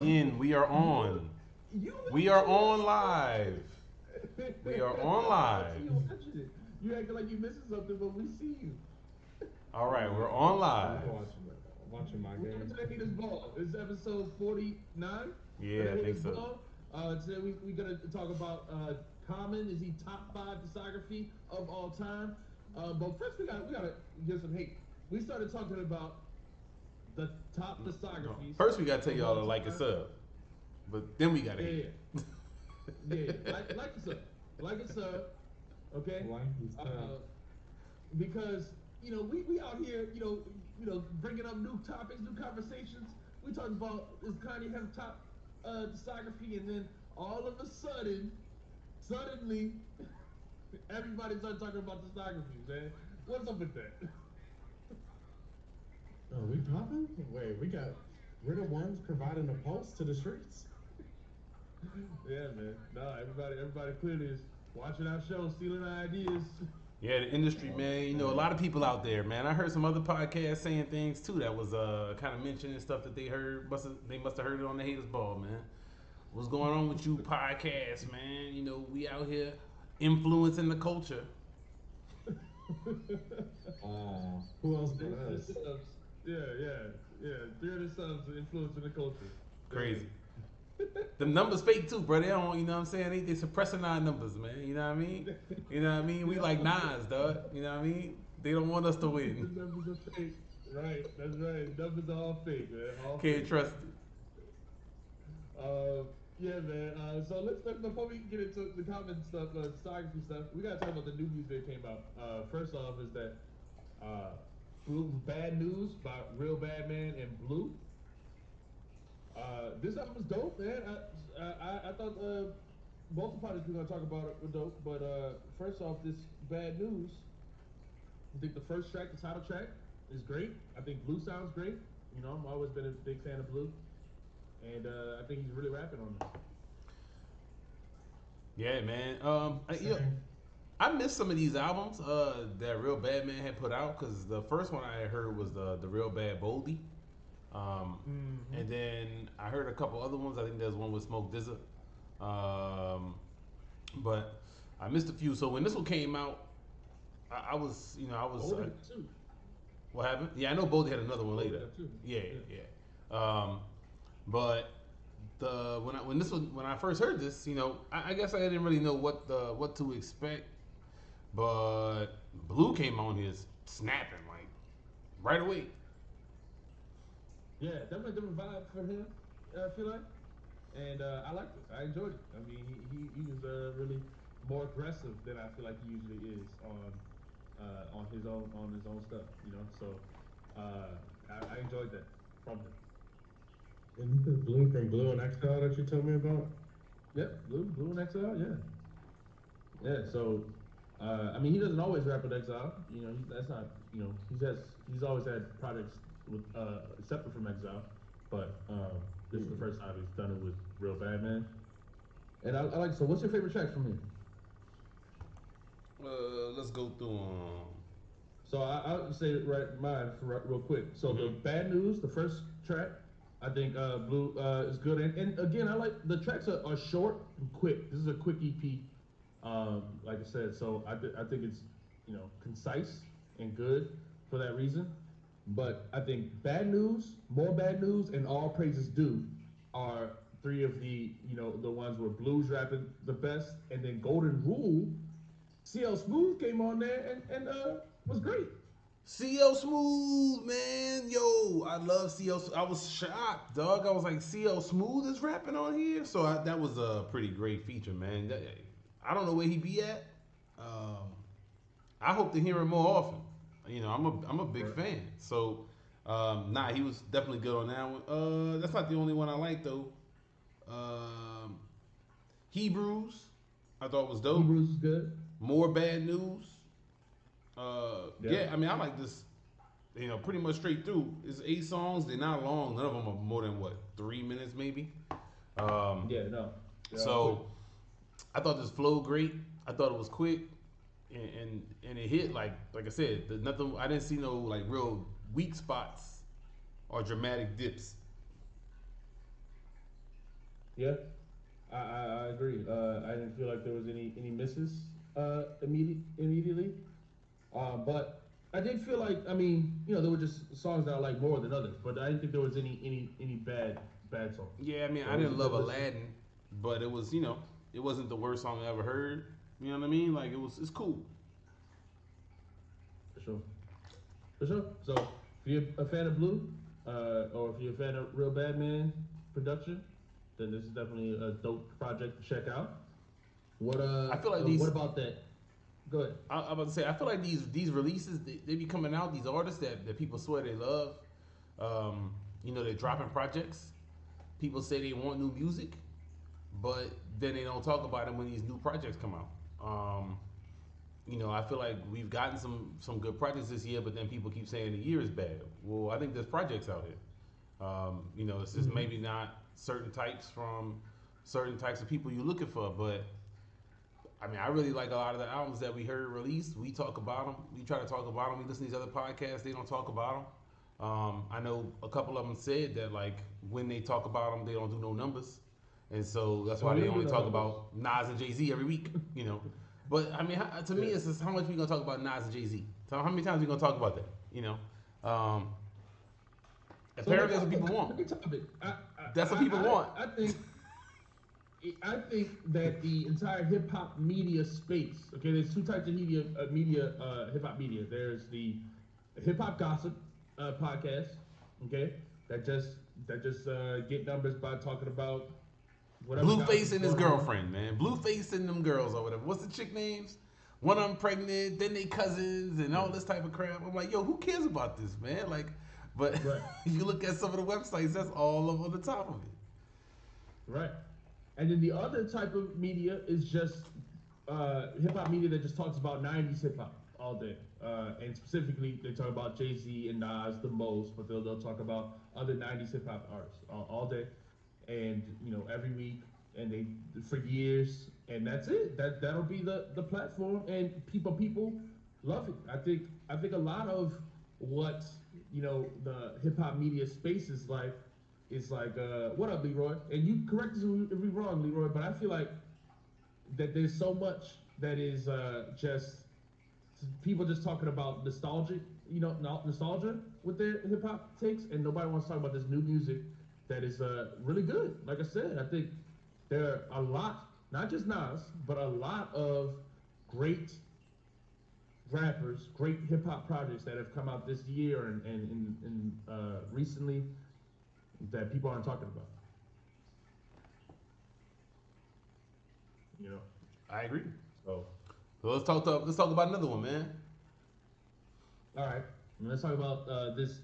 We are on. We are on live. We are on I see live. you watching it. You acting like you missing something, but we see you. All right, we're on I'm live. watching my Welcome game. to the Haters Ball. It's episode 49 of Yeah, the I think Haters so. Ball. Today we're going to talk about Common. Is he top five discography of all time? But first we gotta give some hate. We started talking about the top No, discographies first, we gotta tell of y'all all to like and time. sub, but then we gotta Yeah, hate. yeah, yeah. Like us up, like us up. Okay. Like this time. Uh, because we out here bringing up new topics, new conversations. We talked about is Kanye have top discography, and then all of a suddenly, everybody started talking about discography. Man, what's up with that? Oh, we popping? Wait, we're the ones providing the pulse to the streets. Yeah, man. No, everybody clearly is watching our show, stealing our ideas. Yeah, the industry, man. You know, a lot of people out there, man. I heard some other podcasts saying things too that was kind of mentioning stuff that they heard. They must have heard it on the Haters Ball, man. What's going on with you podcasts, man? You know, we out here influencing the culture. Who else but 300 us? subs. Yeah. 300 subs influencing the culture. Crazy. Damn. The numbers fake too, bro. They don't, you know what I'm saying? They suppressing our numbers, man. You know what I mean? You know what I mean? We like Nas, dog. You know what I mean? They don't want us to The win. numbers are fake. Right, that's right. Numbers are all fake, man. All Can't fake. trust it. Uh, yeah, man. So let's before we get into the comment stuff, discography stuff, we gotta talk about the new music that came out. First off is that uh, Blue Bad News by Real Bad Man and Blue. This album was dope, man. I thought both the parties we're gonna talk about it were dope, but first off, this Bad News. I think the first track, the title track, is great. I think Blue sounds great. I've always been a big fan of Blue, and I think he's really rapping on this. Yeah, man. Same. I missed some of these albums that Real Bad Man had put out because the first one I had heard was the Real Bad Boldy. Mm-hmm. And then I heard a couple other ones. I think there's one with Smoke DZA. Um, but I missed a few. So when this one came out, I was, Older too. what happened? Yeah, I know both had another one Older later. too. Yeah, Yeah. yeah. But when I first heard this, I guess I didn't really know what to expect. But Blue came on here snapping like right away. Yeah, definitely a different vibe for him. I feel like, and I liked it. I enjoyed it. I mean, he was really more aggressive than I feel like he usually is on his own stuff. So uh, I enjoyed that from him. And this is Blue from Blue and XL that you told me about? Yep, Blue and XL. Yeah, yeah. So I mean, he doesn't always rap with XL. That's not. He's always had projects with separate from XL, but this is the first time he's done it with Real Bad Man. And I like. So, what's your favorite track from him? Let's go through them. So I'll say it right mine real quick. So the Bad News, the first track, I think Blue is good. And again, I like the tracks are short and quick. This is a quick EP, like I said. So I think it's concise and good for that reason. But I think Bad News, More Bad News, and All Praises Due are three of the ones where Blues rapping the best, and then Golden Rule, CL Smooth came on there and was great. CL Smooth, man. Yo, I love CL. I was shocked, dog. I was like, CL Smooth is rapping on here. So that was a pretty great feature, man. I don't know where he be at. Um, I hope to hear him more often. I'm a big Right. fan. So, nah, he was definitely good on that one. That's not the only one I like though. Um, Hebrews, I thought was dope. Hebrews is good. More Bad News. Yeah. Yeah, I mean, I like this. Pretty much straight through. It's 8 songs. They're not long. None of them are more than what 3 minutes, maybe. Um, Yeah, no. They're all quick. so I thought this flowed great. I thought it was quick, and it hit like I said. Nothing. I didn't see no like real weak spots or dramatic dips. Yeah, I agree. I didn't feel like there was any misses immediately. But I did feel like, I mean, there were just songs that I like more than others, but I didn't think there was any bad songs. Yeah, I mean, So I it was a didn't love good listen. Aladdin, but it was, it wasn't the worst song I ever heard. You know what I mean? Like it's cool. For sure. For sure. So if you're a fan of Blue, or if you're a fan of Real Bad Man production, then this is definitely a dope project to check out. I feel like What these. about that? Go ahead. I'm about to say, I feel like these releases they be coming out. These artists that people swear they love. They're dropping projects. People say they want new music, but then they don't talk about it when these new projects come out. I feel like we've gotten some good projects this year, but then people keep saying the year is bad. Well, I think there's projects out here. It's just maybe not certain types of people you're looking for, but I mean, I really like a lot of the albums that we heard released. We talk about them. We try to talk about them. We listen to these other podcasts. They don't talk about them. I know a couple of them said that like when they talk about them, they don't do no numbers, and so that's why Don't they do only no talk numbers. about Nas and Jay Z every week. But I mean, to me, it's just how much we gonna talk about Nas and Jay Z. So how many times we gonna talk about that? Um, So the apparently that's what people want. topic. That's what people want. I think that the entire hip hop media space. Okay, there's two types of hip hop media. There's the hip hop gossip podcast. Okay, that just get numbers by talking about whatever Blueface gossip's and his going on. girlfriend, man. Blueface and them girls or whatever. What's the chick names? One of them pregnant, then they cousins and all this type of crap. I'm like, yo, who cares about this, man? Like, but Right. you look at some of the websites, that's all over the top of it. Right. And then the other type of media is just hip hop media that just talks about 90s hip hop all day. And specifically, they talk about Jay Z and Nas the most, but they'll talk about other 90s hip hop artists all day. And, every week, and they for years, and that's it. That'll be the platform, and people love it. I think a lot of what the hip hop media space is like what up, Leroy? And you correct us if we're wrong, Leroy, but I feel like that there's so much that is just people just talking about nostalgia with their hip hop takes, and nobody wants to talk about this new music that is really good. Like I said, I think there are a lot, not just Nas, but a lot of great rappers, great hip hop projects that have come out this year and recently that people aren't talking about. You know. I agree. So, So let's talk about another one, man. all right, let's talk about this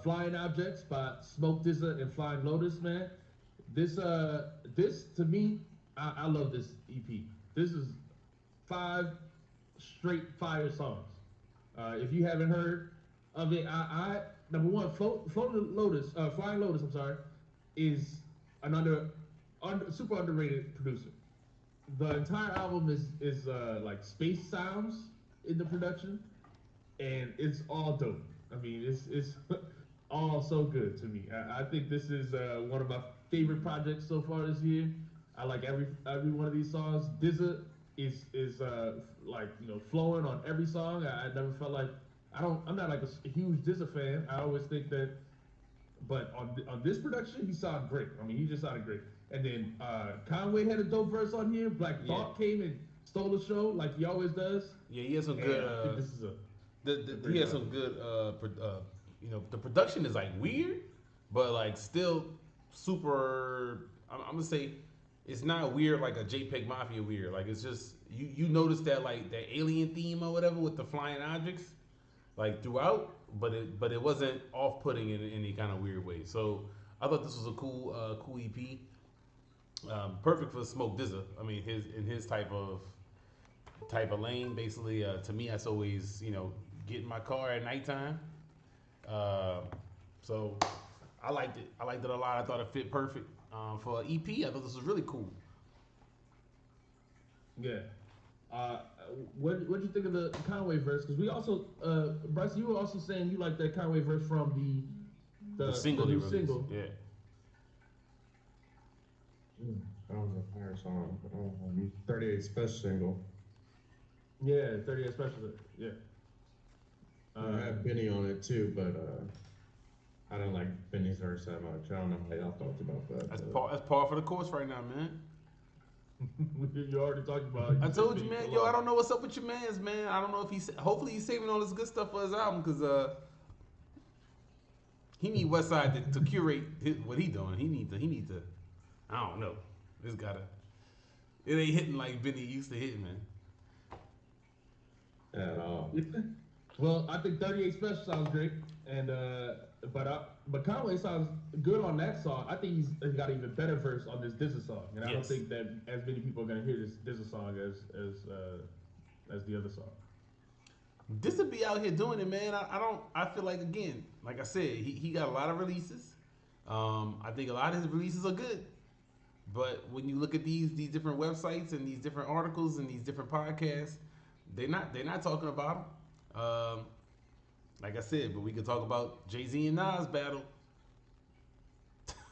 Flying Objects by Smoke DZA and Flying Lotus, man. This to me, I love this EP. This is 5 straight fire songs. If you haven't heard of it, I number one, Flying Lotus, I'm sorry, is an super underrated producer. The entire album is like space sounds in the production, and it's all dope. I mean, it's all so good to me. I think this is one of my favorite projects so far this year. I like every one of these songs. DZA is like flowing on every song. I never felt like I'm not like a huge DZA fan. I always think that, but on this production, he sounded great. I mean, he just sounded great. And then Conway had a dope verse on here. Black Thought came and stole the show like he always does. Yeah, he has some And good. I think this is He has some good. The production is like weird, but like still super. I'm gonna say it's not weird like a JPEG Mafia weird. Like it's just you notice that like that alien theme or whatever with the flying objects, like throughout, but it wasn't off putting in any kind of weird way. So I thought this was a cool EP. Perfect for Smoke DZA. I mean, his type of lane. Basically, to me, that's always get in my car at nighttime. So I liked it. I liked it a lot. I thought it fit perfect for an EP. I thought this was really cool. Yeah. What did you think of the Conway verse? Because we also, Bryce, you were also saying you like that Conway verse from the The single, new they released. single. Yeah. That was a fire song. 38 special single. Yeah, 38 special. Yeah. I had Benny on it too, but I don't like Benny's verse that much. I don't know how y'all felt about that. That's par for the course right now, man. You already talked about it. I told you, man. Yo, I don't know what's up with your man's, man. I don't know if he's. Hopefully, he's saving all this good stuff for his album, because he need Westside to curate what he doing. He need to. I don't know. It's gotta. It ain't hitting like Benny used to hit, man. At all. Well, I think 38 Special sounds great, and but Conway sounds good on that song. I think he's got an even better verse on this DZA song, and I don't think that as many people are gonna hear this DZA song as the other song. DZA be out here doing it, man. I feel like, again, like I said, he got a lot of releases. I think a lot of his releases are good. But when you look at these different websites and these different articles and these different podcasts, they're not talking about him. Like I said, but we could talk about Jay-Z and Nas battle.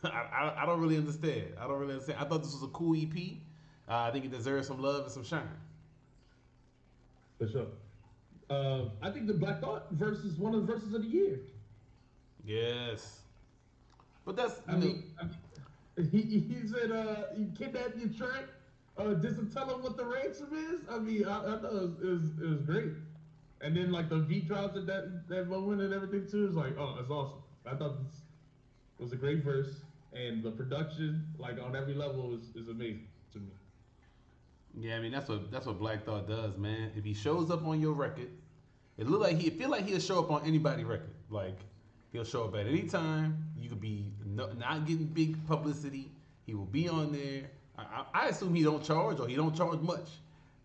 I don't really understand. I thought this was a cool EP. I think it deserves some love and some shine. For sure. I think the Black Thought verse is one of the verses of the year. Yes. But that's, he said, you kidnapped your track. Just tell him what the ransom is. I mean, I thought it was great. And then like the beat drops at that moment and everything too is like, oh, it's awesome. I thought this was a great verse, and the production, like on every level, is amazing to me. Yeah, I mean that's what Black Thought does, man. If he shows up on your record, it feel like he'll show up on anybody's record. Like he'll show up at any time. You could be not getting big publicity. He will be on there. I assume he don't charge, or he don't charge much,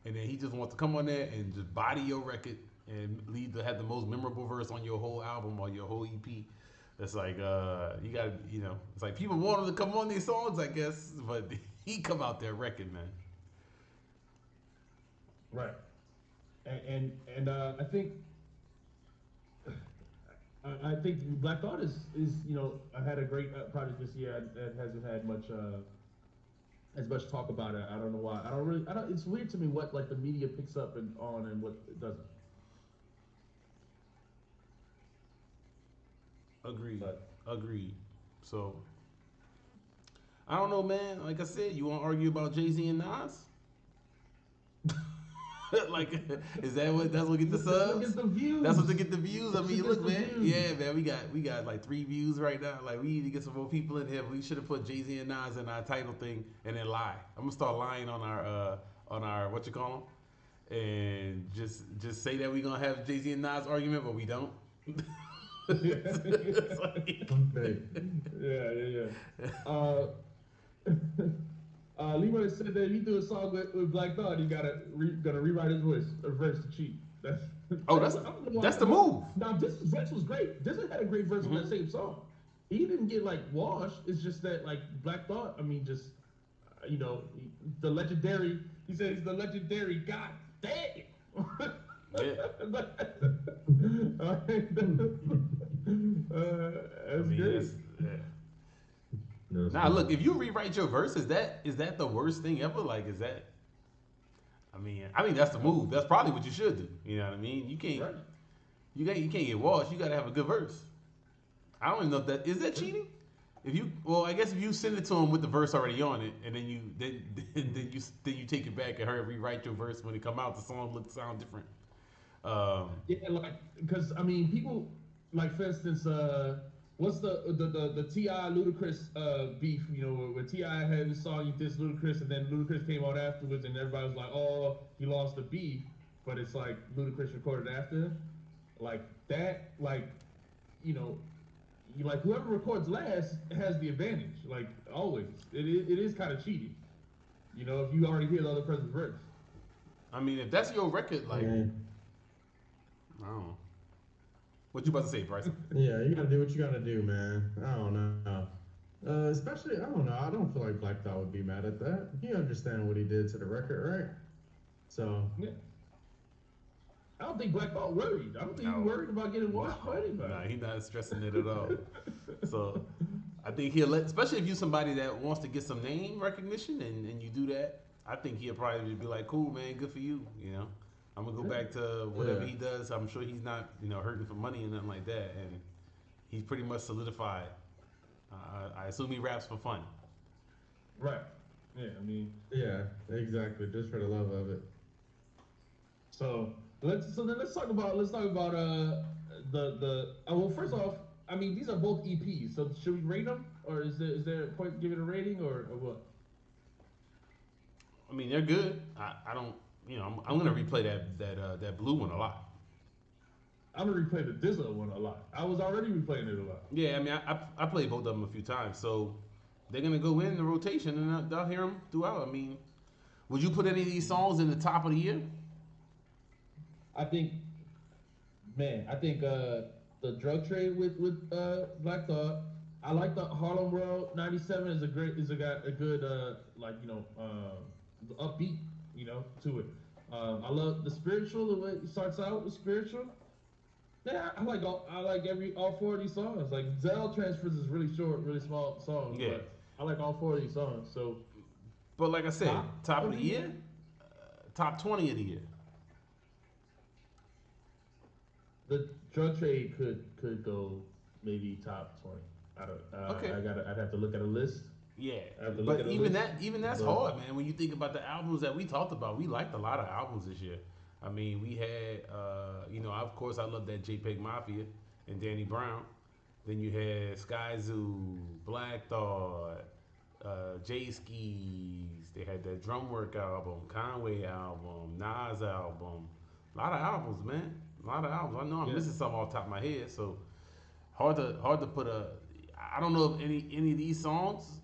and then he just wants to come on there and just body your record and have the most memorable verse on your whole album or your whole EP. It's like you got it's like people want him to come on these songs, I guess, but he come out there wrecking, man. Right, and I think Black Thought is I had a great project this year that hasn't had much as much talk about it. I don't know why. It's weird to me what like the media picks up and what it doesn't. Agreed. So I don't know, man. Like I said, you want to argue about Jay-Z and Nas? Like, that's what get the subs? Get the views. That's what to get the views. I mean, look, man. Yeah, man. We got like 3 views right now. Like, we need to get some more people in here. We should have put Jay-Z and Nas in our title thing and then lie. I'm gonna start lying on our what you call them, and just say that we gonna have Jay-Z and Nas argument, but we don't. Leroy said that he do a song with Black Thought. He gonna rewrite his verse to cheat. That's the move. Now this verse was great. This had a great verse on that same song. He didn't get like washed. It's just that like Black Thought. I mean, just the legendary. He said he's the legendary God damn. Yeah. That's great. Now look, if you rewrite your verse, is that the worst thing ever? Like, is that? I mean that's the move. That's probably what you should do. You know what I mean? You can't get washed. You gotta have a good verse. I don't even know if that is that cheating. I guess if you send it to him with the verse already on it, and then you take it back and rewrite your verse when it come out, the song sound different. Because I mean, people like, for instance, what's the T.I. Ludacris beef? Where T.I. had his song, he dissed Ludacris, and then Ludacris came out afterwards, and everybody was like, "Oh, he lost the beef," but it's like Ludacris recorded after, like that, like whoever records last has the advantage, like always. It is kind of cheating, if you already hear the other person's verse. I mean, if that's your record, like. I don't know. What you about to say, Bryson? Yeah, you gotta do what you gotta do, man. I don't know. Especially, I don't know. I don't feel like Black Thought would be mad at that. He understands what he did to the record, right? So yeah. I don't think Black Thought worried. I don't think he's worried about getting washed by anybody. Nah, he's not stressing it at all. So I think he'll let, especially if you're somebody that wants to get some name recognition and you do that. I think he'll probably be like, cool, man, good for you. You know, I'm gonna go back to whatever he does. I'm sure he's not, hurting for money and nothing like that. And he's pretty much solidified. I assume he raps for fun. Right. Yeah. I mean. Yeah. Exactly. Just for the love of it. So let's talk about the well, first off, I mean, these are both EPs. So should we rate them, or is there a point to give it a rating, or what? I mean, they're good. I don't, I'm gonna replay that blue one a lot. I'm gonna replay the DZA one a lot. I was already replaying it a lot. Yeah, I mean, I played both of them a few times, so they're gonna go in the rotation and they'll hear them throughout. I mean, would you put any of these songs in the top of the year? I think the drug trade with Black Thought. I like the Harlem World '97 is a good upbeat to it. I love the spiritual, the way it starts out with spiritual. Yeah, I like all four of these songs. Like Zell Transfers is really short, really small songs. Yeah, but I like all four of these songs. So, but like I said, top of the year, top 20 of the year. The drug trade could go maybe top 20. I don't. Okay. I'd have to look at a list. Yeah, but even that's hard, man. When you think about the albums that we talked about, we liked a lot of albums this year. I mean, we had, of course, I love that JPEG Mafia and Danny Brown. Then you had Sky Zoo, Black Thought, J Skis. They had that Drumwork album, Conway album, Nas album. A lot of albums, man. A lot of albums. I know I'm missing some off the top of my head, so hard to put a. I don't know if any of these songs,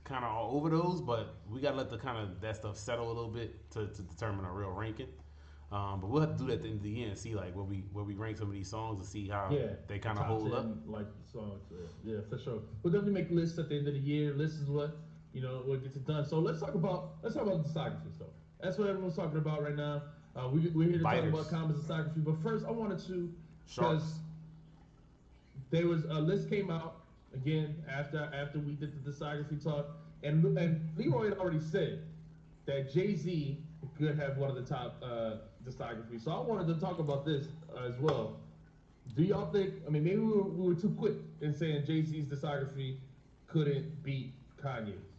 kind of all over those, but we gotta let that stuff settle a little bit to determine a real ranking. But we'll have to do that at the end of the year and see like where we rank some of these songs and see how they kind of hold up. Like songs, yeah, for sure. We'll definitely make lists at the end of the year. Lists is what gets it done. So let's talk about discography stuff. That's what everyone's talking about right now. We're here to talk about Common's discography, but first I wanted to because there was a list came out again after we did the discography talk, and Leroy had already said that Jay-Z could have one of the top discographies. So I wanted to talk about this as well. Do y'all think? I mean, maybe we were too quick in saying Jay-Z's discography couldn't beat Kanye's,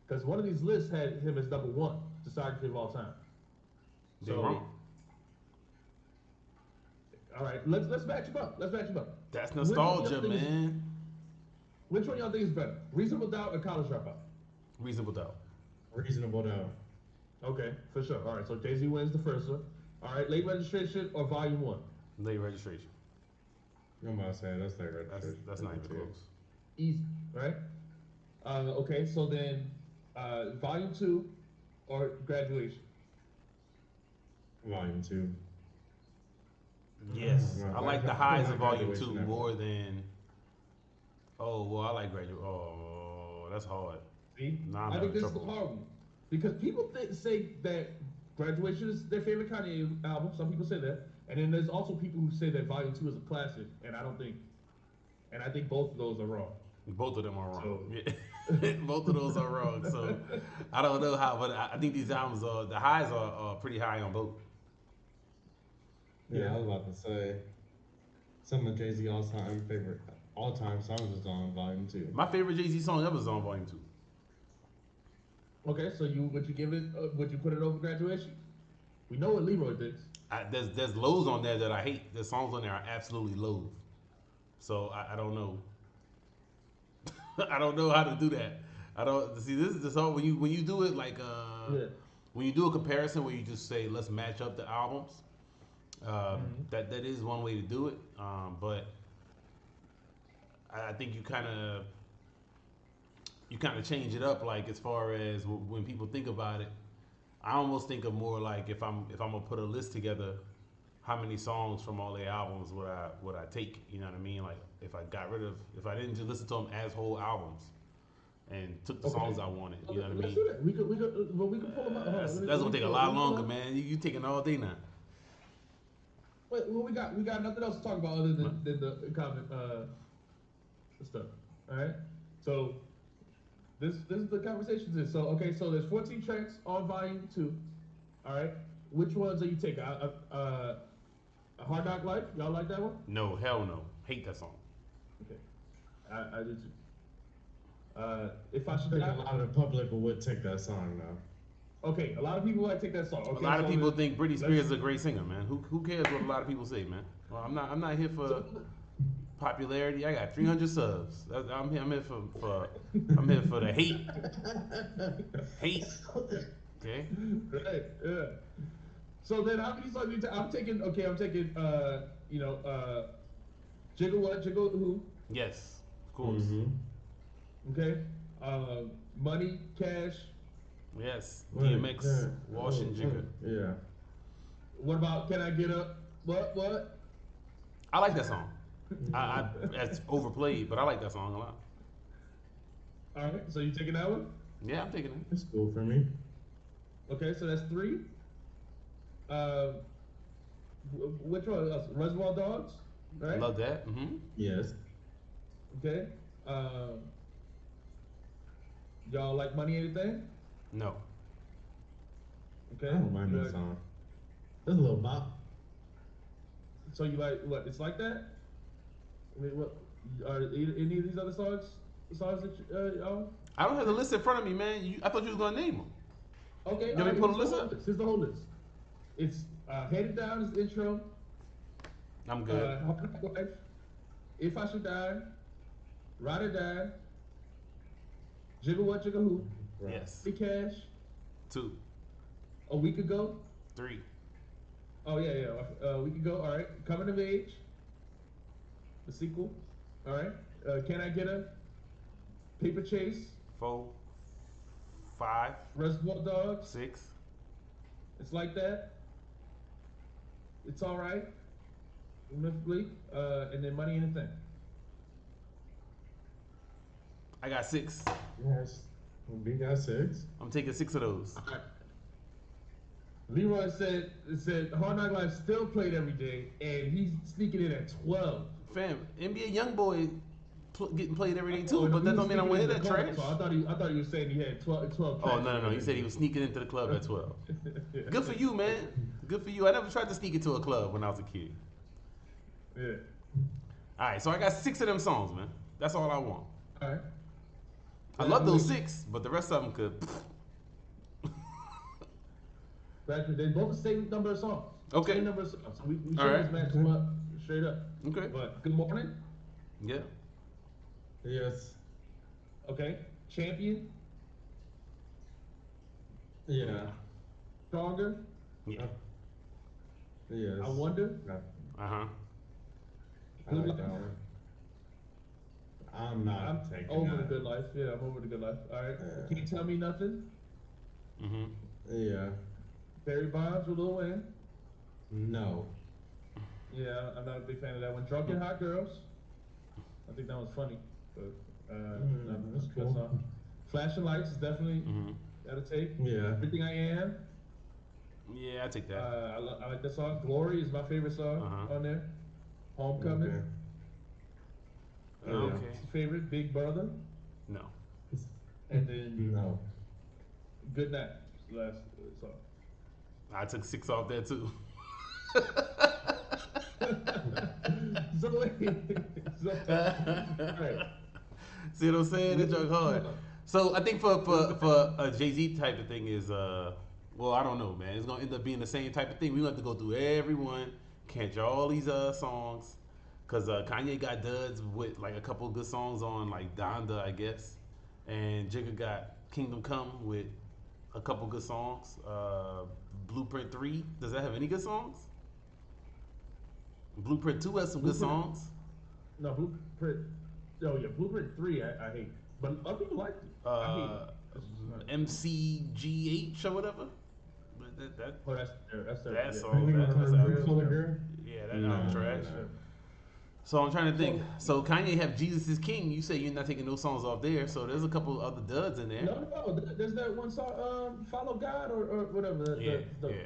because one of these lists had him as number one discography of all time. So, wrong. All right, let's match him up. That's nostalgia, man. Which one y'all think is better? Reasonable Doubt or College Dropout? Reasonable Doubt. Reasonable Doubt. Okay, for sure. All right, so Jay-Z wins the first one. All right, Late Registration or Volume 1? Late Registration. I'm about to say that's Late Registration. That's not even close. Easy, right? Okay, so then Volume 2 or Graduation? Volume 2. Yes, I like the highs of Volume 2 more than. Oh well, I like Graduation. Oh, that's hard. See, I think this is the hard one because people say that Graduation is their favorite Kanye album. Some people say that, and then there's also people who say that Volume 2 is a classic, and I don't think. And I think both of those are wrong. Both of them are wrong. So. Both of those are wrong. So I don't know how, but I think these albums the highs are pretty high on both. Yeah, I was about to say some of Jay-Z all-time songs is on Volume 2. My favorite Jay-Z song ever is on Volume 2. Okay, so would you give it? Would you put it over Graduation? We know what Leroy thinks. There's lows on there that I hate. The songs on there are absolutely lows. So I don't know. I don't know how to do that. I don't see this is the song when you do it like when you do a comparison where you just say let's match up the albums. That is one way to do it, but I think you kind of change it up. Like as far as when people think about it, I almost think of more like if I'm gonna put a list together, how many songs from all their albums would I take? You know what I mean? Like if I didn't just listen to them as whole albums and took the songs I wanted. You know what I mean? Let's do that. We could pull them out. That's gonna take a lot longer, man. You taking all day now. Wait, well, we got nothing else to talk about other than the comment stuff. All right. So this is the conversation. So okay, so there's 14 tracks on volume 2. All right. Which ones are you taking? A Hard Knock Life. Y'all like that one? No, hell no. Hate that song. Okay. I did too. If I I should think die. a lot of the public would take that song though. Okay, a lot of people like take that song. Okay, A lot of so people then- think Britney Spears is a great singer, man. Who cares what a lot of people say, man? Well, I'm not here for popularity. I got 300 subs. I'm here for the hate. Hate. Okay. Right. Yeah. So then, how many songs? I'm taking. Jiggle what? Jiggle who? Yes, of course. Mm-hmm. Okay. Money, Cash. Yes. Right, DMX, yeah. Washington Jigger. Yeah. What about Can I Get Up? What? I like that song. That's overplayed, but I like that song a lot. All right. So you taking that one? Yeah, I'm taking it. It's cool for me. Okay. So that's 3. Which one? Reservoir Dogs. Right. Love that. Mm-hmm. Yes. Okay. Y'all like Money Anything? No. I Okay. don't mind You that like- song. That's a little bop. So you like what? It's like that. I mean, what are any of these other songs that y'all? I don't have the list in front of me, man. I thought you was gonna name them. Okay. You want me to pull the here's list up? Here's the whole list. It's Headed Down is the intro. I'm good. Hard Knock Life, If I Should Die, Ride or Die, Jiggle What Jiggle Who, Right. Yes. Free Cash, 2, A Week Ago. 3, Oh yeah. A Week Ago. All right. Coming of Age, the sequel. All right. Can I Get a Paper Chase, 4, 5, Reservoir Dogs. 6. It's Like That. It's All Right. Myth Bleak, and then Money Anything. I got 6. Yes. We got 6. I'm taking 6 of those. All right. Leroy said Hard Knock Life still played every day, and he's sneaking in at 12. Fam, NBA YoungBoy getting played every day Oh, too, no, but he that was don't mean I sneaking want to in hear the that club, trash. So I thought he was saying he had 12 Oh, tracks. no. He said he was sneaking into the club at 12. Yeah. Good for you, man. Good for you. I never tried to sneak into a club when I was a kid. Yeah. All right, so I got 6 of them songs, man. That's all I want. All right. I love those 6, but the rest of them could. They both the same number of songs. Okay. Same number of songs. So we should All right. just match them up straight up. Okay. But Good Morning. Yeah. Yes. Okay. Champion. Yeah. Stronger. Yeah. Yes. I Wonder. Uh huh. I like that one. I'm not I'm taking over that. the Good Life. Yeah, I'm over the Good Life. All right. Yeah. Can't Tell Me Nothing. Mm-hmm. Yeah. Barry Bonds with Lil Wayne. No. Yeah, I'm not a big fan of that one. Drunken Hot Girls. I think that was funny, but that's a good cool. song. Flashing Lights is definitely Mm-hmm. gotta take. Yeah. Everything I Am. Yeah, I take that. I like that song. Glory is my favorite song Uh-huh. on there. Homecoming. Okay. Oh, yeah. okay. Favorite Big Brother, No. and then No. Good Night. Last song. I took 6 off there too. So wait. Alright. See what I'm saying? That joke hard. So I think for a Jay-Z type of thing is well, I don't know, man. It's gonna end up being the same type of thing. We have to go through everyone, catch all these songs, cause Kanye got duds with like a couple of good songs on like Donda, I guess, and Jigga got Kingdom Come with a couple good songs. Blueprint 3, does that have any good songs? Blueprint 2 has some good Blueprint- songs. No, Blueprint. Oh yeah, Blueprint 3. I hate, but other people like it. I hate it. MCGH or whatever. But that Oh, that's their. that yeah. song, that's Color Girl? yeah, that No, album trash. no. So I'm trying to think. So Kanye have Jesus is King. You say you're not taking those songs off there. So there's a couple other duds in there. No. There's that one song, Follow God or whatever. Yeah.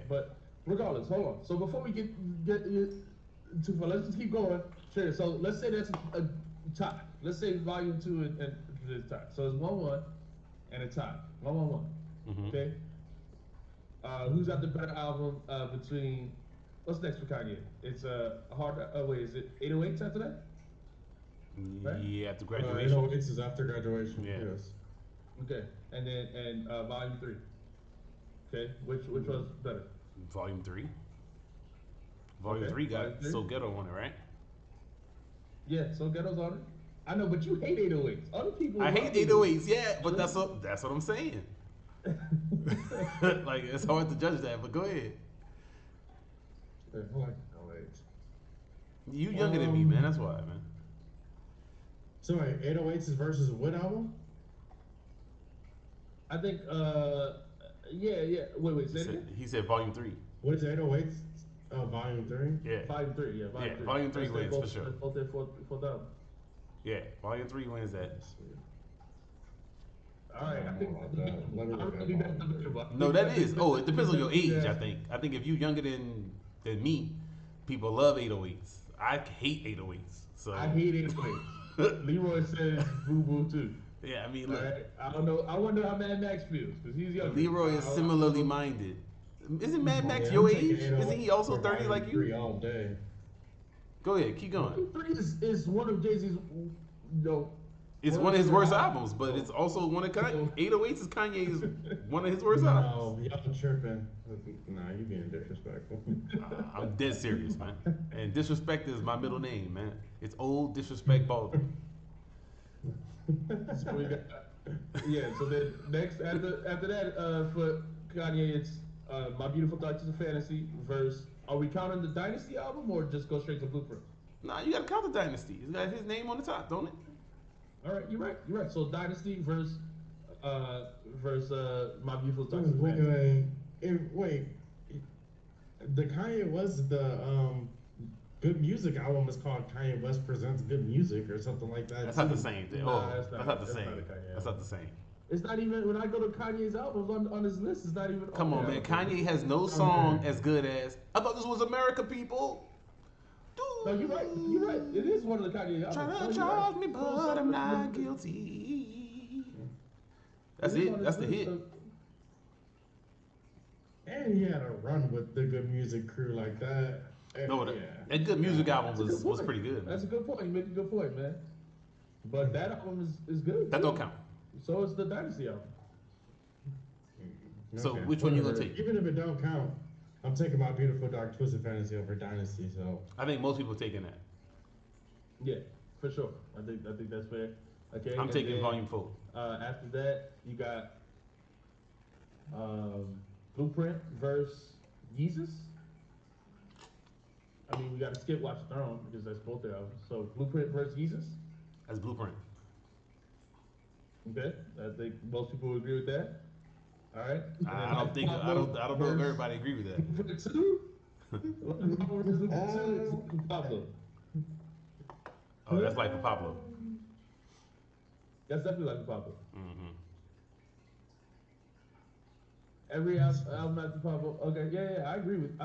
But regardless, hold on. So before we get too far, let's just keep going. Sure. So let's say that's a top. let's say volume 2 and this tie. So it's 1-1 and a tie. 1-1-1. Mm-hmm. Okay. Who's got the better album between? What's next for Kanye? It's a hard. Wait, is it 808s after that? Right? Yeah, after graduation. 808s is after graduation. Yeah. Yes. Okay, and then volume 3. Okay, which was better? Volume 3. Volume Okay, 3 got Volume 3. So Ghetto on it, right? Yeah, So Ghetto's on it. I know, but you hate 808s. Other people. I hate 808s, yeah, but that's what I'm saying. Like, it's hard to judge that, but go ahead. I like 808s. You younger than me, man. That's why, man. So wait, 808s is versus what album? I think. Yeah. Wait. Say it again. He said Volume 3. What is 808s? Volume 3? Yeah. Volume 3. Yeah. Volume 3. Volume 3 That's wins both, for sure. That's both their fourth album. Yeah, Volume 3 wins that. All right. I think. Let me look at volume. No, that is. Oh, it depends on your age, Yeah. I think. I think if you're younger than me, people love 808s. I hate 808s. So I hate 808s. Leroy says boo boo too. yeah, I mean, All look, right. I don't know. I wonder how Mad Max feels because he's young. Leroy is similarly minded. Isn't Mad Max Yeah, your I'm taking age? 808 Isn't he also for 30 volume like 3 you? all day. Go ahead, keep going. Volume 3 is one of Jay-Z's. No. It's one of his worst albums, but it's also one of Kanye. 808s is Kanye's one of his worst albums. No, y'all tripping. Nah, you being disrespectful. I'm dead serious, man. And disrespect is my middle name, man. It's old disrespect Baldwin. So we got, yeah. So then next after that for Kanye, it's My Beautiful Dark Twisted Fantasy verse. Are we counting the Dynasty album or just go straight to Blueprint? Nah, you gotta count the Dynasty. It's got his name on the top, don't it? All right, you're right. So Dynasty verse My Beautiful Dark Twisted Wait, Fantasy. wait. The Kanye West, the Good Music album is called Kanye West Presents Good Music or something like that. That's not the same thing. Nah, Oh, that's that's not- not the that's same. not a Kanye That's not the same. It's not even when I go to Kanye's albums on his list. It's not even. Come on, man. Kanye has no song as good as I Thought This Was America, people. No, you're right. You're right. It is one of the Kanye albums. Trying No, to you're charge right. me, but I'm not guilty. That's It is it. on That's his the list, hit. And he had a run with the Good Music crew like that. No, yeah. that Good Music album That's a good was point. pretty good. That's a Man. good point. You make a good point, man. But that album is good. That don't count. So is the Dynasty album. So which one you gonna Whatever. take? Even if it don't count, I'm taking My Beautiful Dark Twisted Fantasy over Dynasty. So I think most people taking that. Yeah, for sure. I think that's fair. Okay. I'm and taking then, Volume 4. After that, you got Blueprint versus Yeezus. I mean, we got to skip Watch the Throne because that's both their albums. So Blueprint versus Yeezus. That's Blueprint. Okay, I think most people would agree with that. All right. I don't know if everybody agree with that. Blueprint 2. Blueprint 2. Pablo. Oh, that's Life of Pablo. That's definitely like Pablo. Mm-hmm. Every album after Pablo. Okay, yeah, I agree with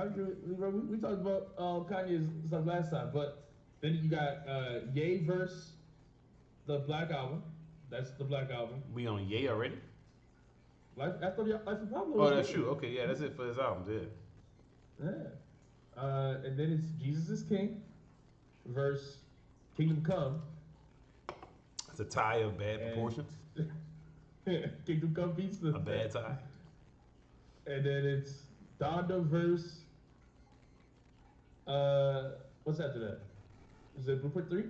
Leroy. We talked about Kanye's stuff last time, but then you got Ye versus the Black Album. That's the Black Album. We on Ye already? Life of Pablo. Oh, that's true. Okay, yeah, that's it for his albums. Yeah. Yeah. And then it's Jesus is King versus Kingdom Come. It's a tie of bad proportions. Kingdom Come beats the A bad tie. And then it's Donda versus what's after that? Is it Blueprint 3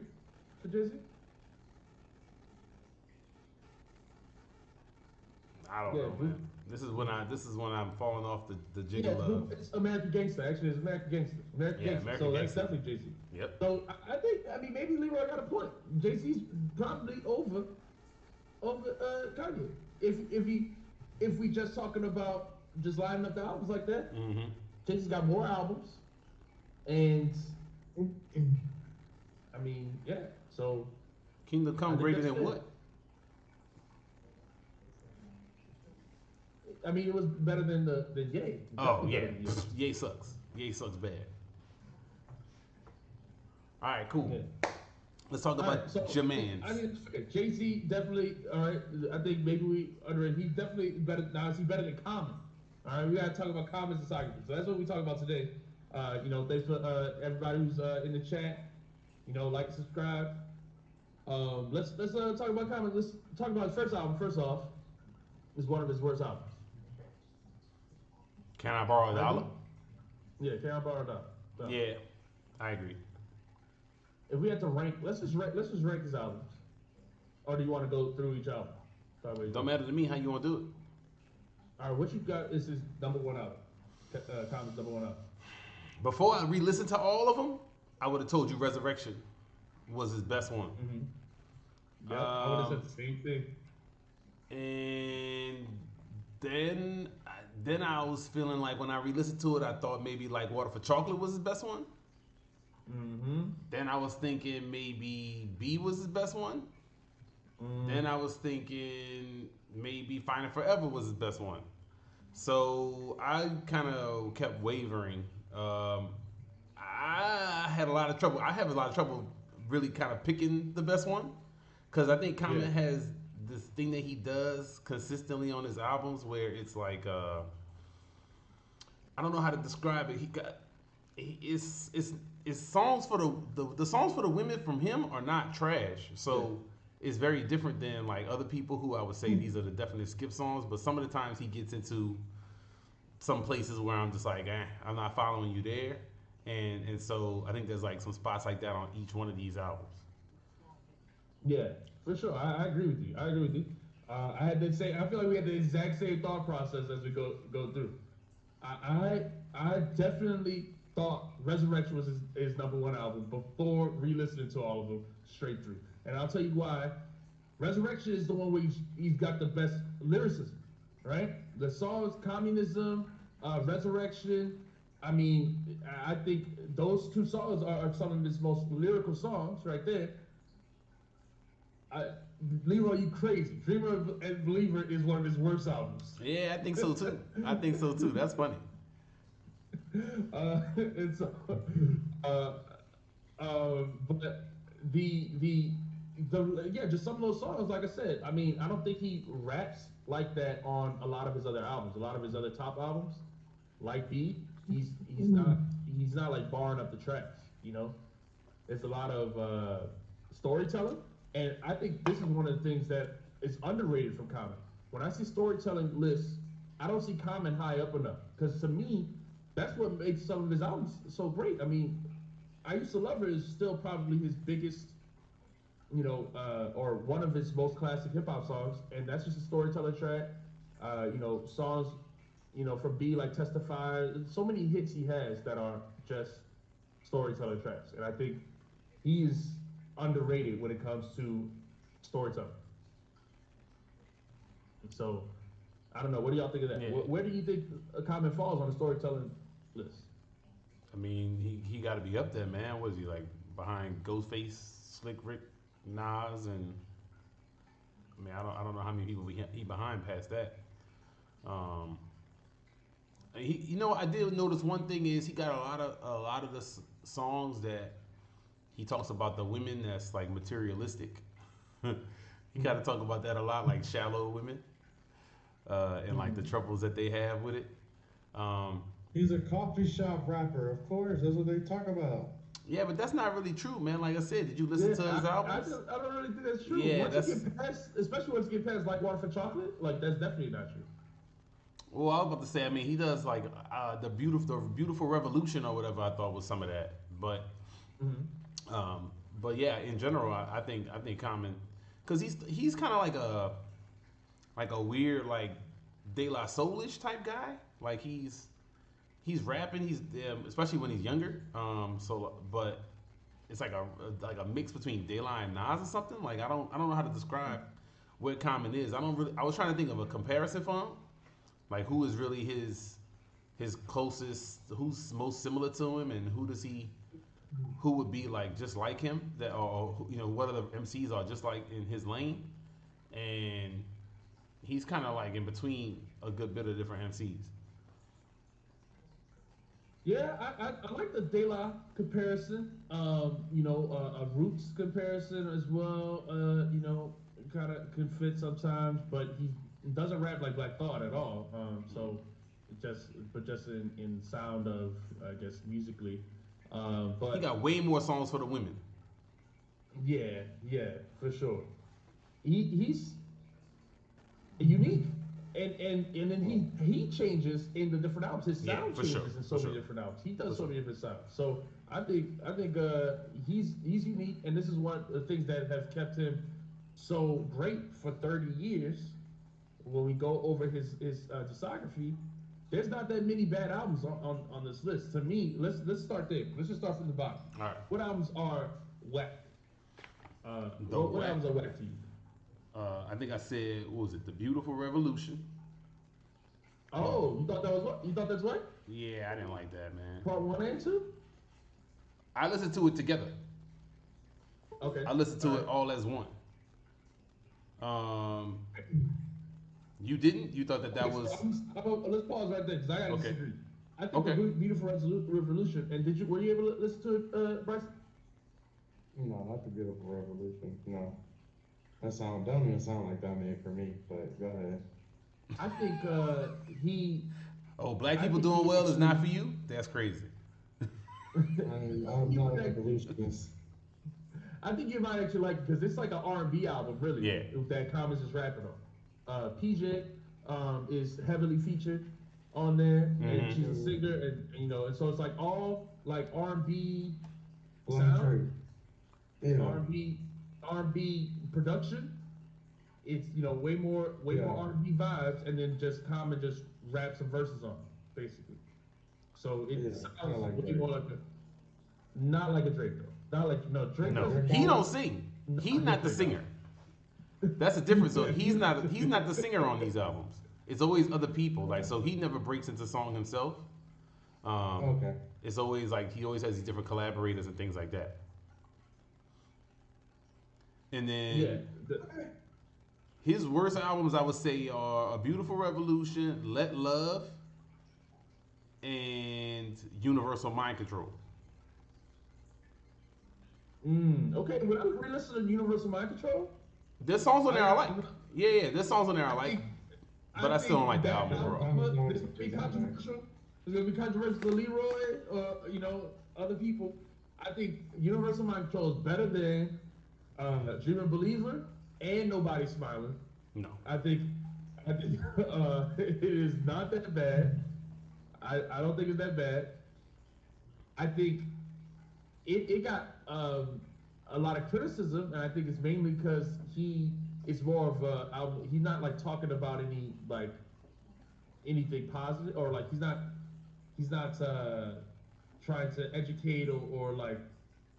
for Jay-Z? I don't know, man. This is when I'm falling off the Yeah, jiggle of. it's American Gangster. Actually, it's American Gangster. American Yeah, Gangster. American So Gangster. that's definitely Jay-Z. Yep. So I mean, maybe Leroy got a point. Jay-Z's probably over Kanye. If we just talking about just lining up the albums like that, Mm-hmm. Jay-Z's got more albums, and I mean, yeah. So Kingdom I Come think greater that's than fair. what? I mean, it was better than the Ye. Oh Definitely yeah, better than Ye. Ye sucks. Ye sucks bad. All right, cool. Yeah. Let's talk All about right, so Jermaine. I mean, Jay-Z definitely. All right, I think maybe we underrated. He's definitely better. Now is he better than Common? All right, we gotta talk about Common's discography. So that's what we talk about today. Thanks for everybody who's in the chat. Like, subscribe. Let's talk about Common. Let's talk about his first album. First off, is one of his worst albums. Can I borrow a dollar? Yeah, can I borrow a dollar? No. Yeah, I agree. If we had to rank, let's just rank his albums. Or do you want to go through each album? Don't matter to me how you want to do it. All right, what you got is his number one album. Common's number one album. Before I re-listened to all of them, I would have told you Resurrection was his best one. Mm-hmm. Yeah, I would have said the same thing. And then I was feeling like when I re-listened to it, I thought maybe like Water for Chocolate was his best one. Mm-hmm. Then I was thinking maybe B was his best one. Then I was thinking maybe Finding Forever was his best one. So I kind of kept wavering. I had a lot of trouble. I have a lot of trouble really kind of picking the best one because I think Common has this thing that he does consistently on his albums where it's like I don't know how to describe it. It's songs for the songs for the women from him are not trash. So it's very different than like other people who I would say these are the definite skip songs. But some of the times he gets into some places where I'm just like, I'm not following you there. And so I think there's like some spots like that on each one of these albums. Yeah, for sure. I agree with you. I feel like we had the exact same thought process as we go through. I definitely thought Resurrection was his number one album before re-listening to all of them straight through. And I'll tell you why. Resurrection is the one where he's got the best lyricism, right? The songs, Communism, Resurrection. I mean, I think those two songs are some of his most lyrical songs right there. Leroy, you crazy. Dreamer and Believer is one of his worst albums. Yeah, I think so too. That's funny. But just some of those songs, like I said, I mean, I don't think he raps like that on a lot of his other albums. A lot of his other top albums, like B, he's not like barring up the tracks, It's a lot of storytelling, and I think this is one of the things that is underrated from Common. When I see storytelling lists, I don't see Common high up enough, because to me, that's what makes some of his albums so great. I mean, I Used to Love Her is still probably his biggest, or one of his most classic hip hop songs, and that's just a storytelling track. Songs, from B like Testify, so many hits he has that are just storytelling tracks, and I think he's underrated when it comes to storytelling. So, I don't know. What do y'all think of that? Yeah. Where do you think Common falls on the storytelling list? I mean, he got to be up there, man. What is he like behind Ghostface, Slick Rick, Nas, and I mean, I don't know how many people he behind past that. I did notice one thing is he got a lot of the songs that he talks about the women that's like materialistic. He got to talk about that a lot, like shallow women, and like the troubles that they have with it. He's a coffee shop rapper, of course. That's what they talk about. Yeah, but that's not really true, man. Like I said, did you listen to his albums? I don't really think that's true. Yeah, especially once you get past like Water for Chocolate, like that's definitely not true. Well, I was about to say, I mean, he does like the beautiful revolution or whatever. I thought was some of that, but yeah, in general, I think Common, because he's kind of like a weird like De La Soul-ish type guy. Like he's rapping, especially when he's younger. But it's like a mix between De La and Nas or something. Like I don't know how to describe what Common is. I was trying to think of a comparison for him. Like who is really his closest, who's most similar to him, and who would be like just like him, that or what other MCs are just like in his lane, and he's kind of like in between a good bit of different MCs. Yeah, I like the De La comparison. You know, a Roots comparison as well. You know, kind of can fit sometimes, but he doesn't rap like Black Thought at all. So just in sound of, I guess, musically. He But got way more songs for the women. yeah, yeah, for sure. He's unique. And then he changes in the different albums. His Yeah, sound for sure, changes in for so many sure. different albums. He does For so sure. many different sounds. So I think he's unique, and this is one of the things that have kept him so great for 30 years. When we go over his discography, there's not that many bad albums on this list. To me, let's start there. Let's just start from the bottom. All right. What albums are whack? What Whack. albums are whack to you? I think I said, what was it? The Beautiful Revolution. Oh, you thought that was what? You thought that's what? Yeah, I didn't like that, man. Part 1 and 2? I listened to it together. Okay. I listened to All it right. all as one. You didn't? You thought that Okay, was let's pause right there because I gotta Okay. disagree. I think Okay. the Beautiful Revolution. And were you able to listen to it, Bryce? No, not the Beautiful Revolution. No. That sound don't even sound like that made for me, but go ahead. I think he. Oh, black I people think doing he well is not for actually- you? That's crazy. I'm not a revolutionist. I think you might actually like it because it's like an R&B album, really. Yeah. That Commons is rapping on. PJ is heavily featured on there, and she's a singer, and you know, and so it's like all like R&B Black sound, Drake. Yeah. R&B production. It's, you know, way more R&B vibes, and then just Common just rap some verses on it, basically. So it Yeah, sounds kinda like way Drake. more like not like a Drake though. Not like Drake. No, doesn't- he don't sing. No, He's not the Drake singer. That's the difference. So he's not the singer on these albums. It's always other people. Like, so he never breaks into song himself. Okay. It's always like he always has these different collaborators and things like that. And then Yeah. his worst albums, I would say, are A Beautiful Revolution, Let Love, and Universal Mind Control. Okay, when I re-listen to Universal Mind Control, There's songs on there I like. Yeah, there's songs on there I like. But I still don't like the album overall. This gonna be controversial. It's gonna be controversial to Leroy or, you know, other people. I think Universal Mind Control is better than Dreamer Believer and Nobody Smiling. No. I think it is not that bad. I don't think it's that bad. I think it got a lot of criticism, and I think it's mainly because it's more of a album. He's not like talking about anything positive, or like he's not trying to educate or like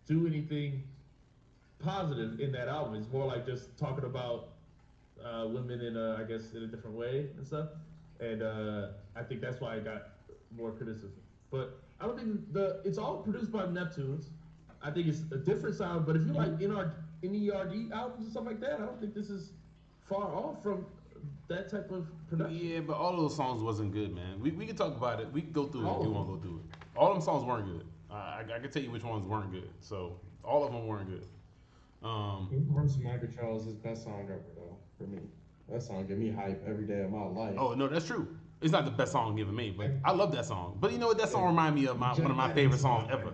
do anything positive in that album. It's more like just talking about women in I guess in a different way and stuff. And I think that's why it got more criticism. But I don't think it's all produced by Neptunes. I think it's a different sound. But if you like NERD albums and stuff like that, I don't think this is far off from that type of production. Yeah, but all those songs wasn't good, man. We can talk about it. We can go through it if you want to go through it. All them songs weren't good. I can tell you which ones weren't good. So all of them weren't good. Universal Mind Control is his best song ever, though, for me. That song give me hype every day of my life. Oh no, that's true. It's not the best song ever made, but I love that song. But you know what? That song remind me of one of my favorite songs ever.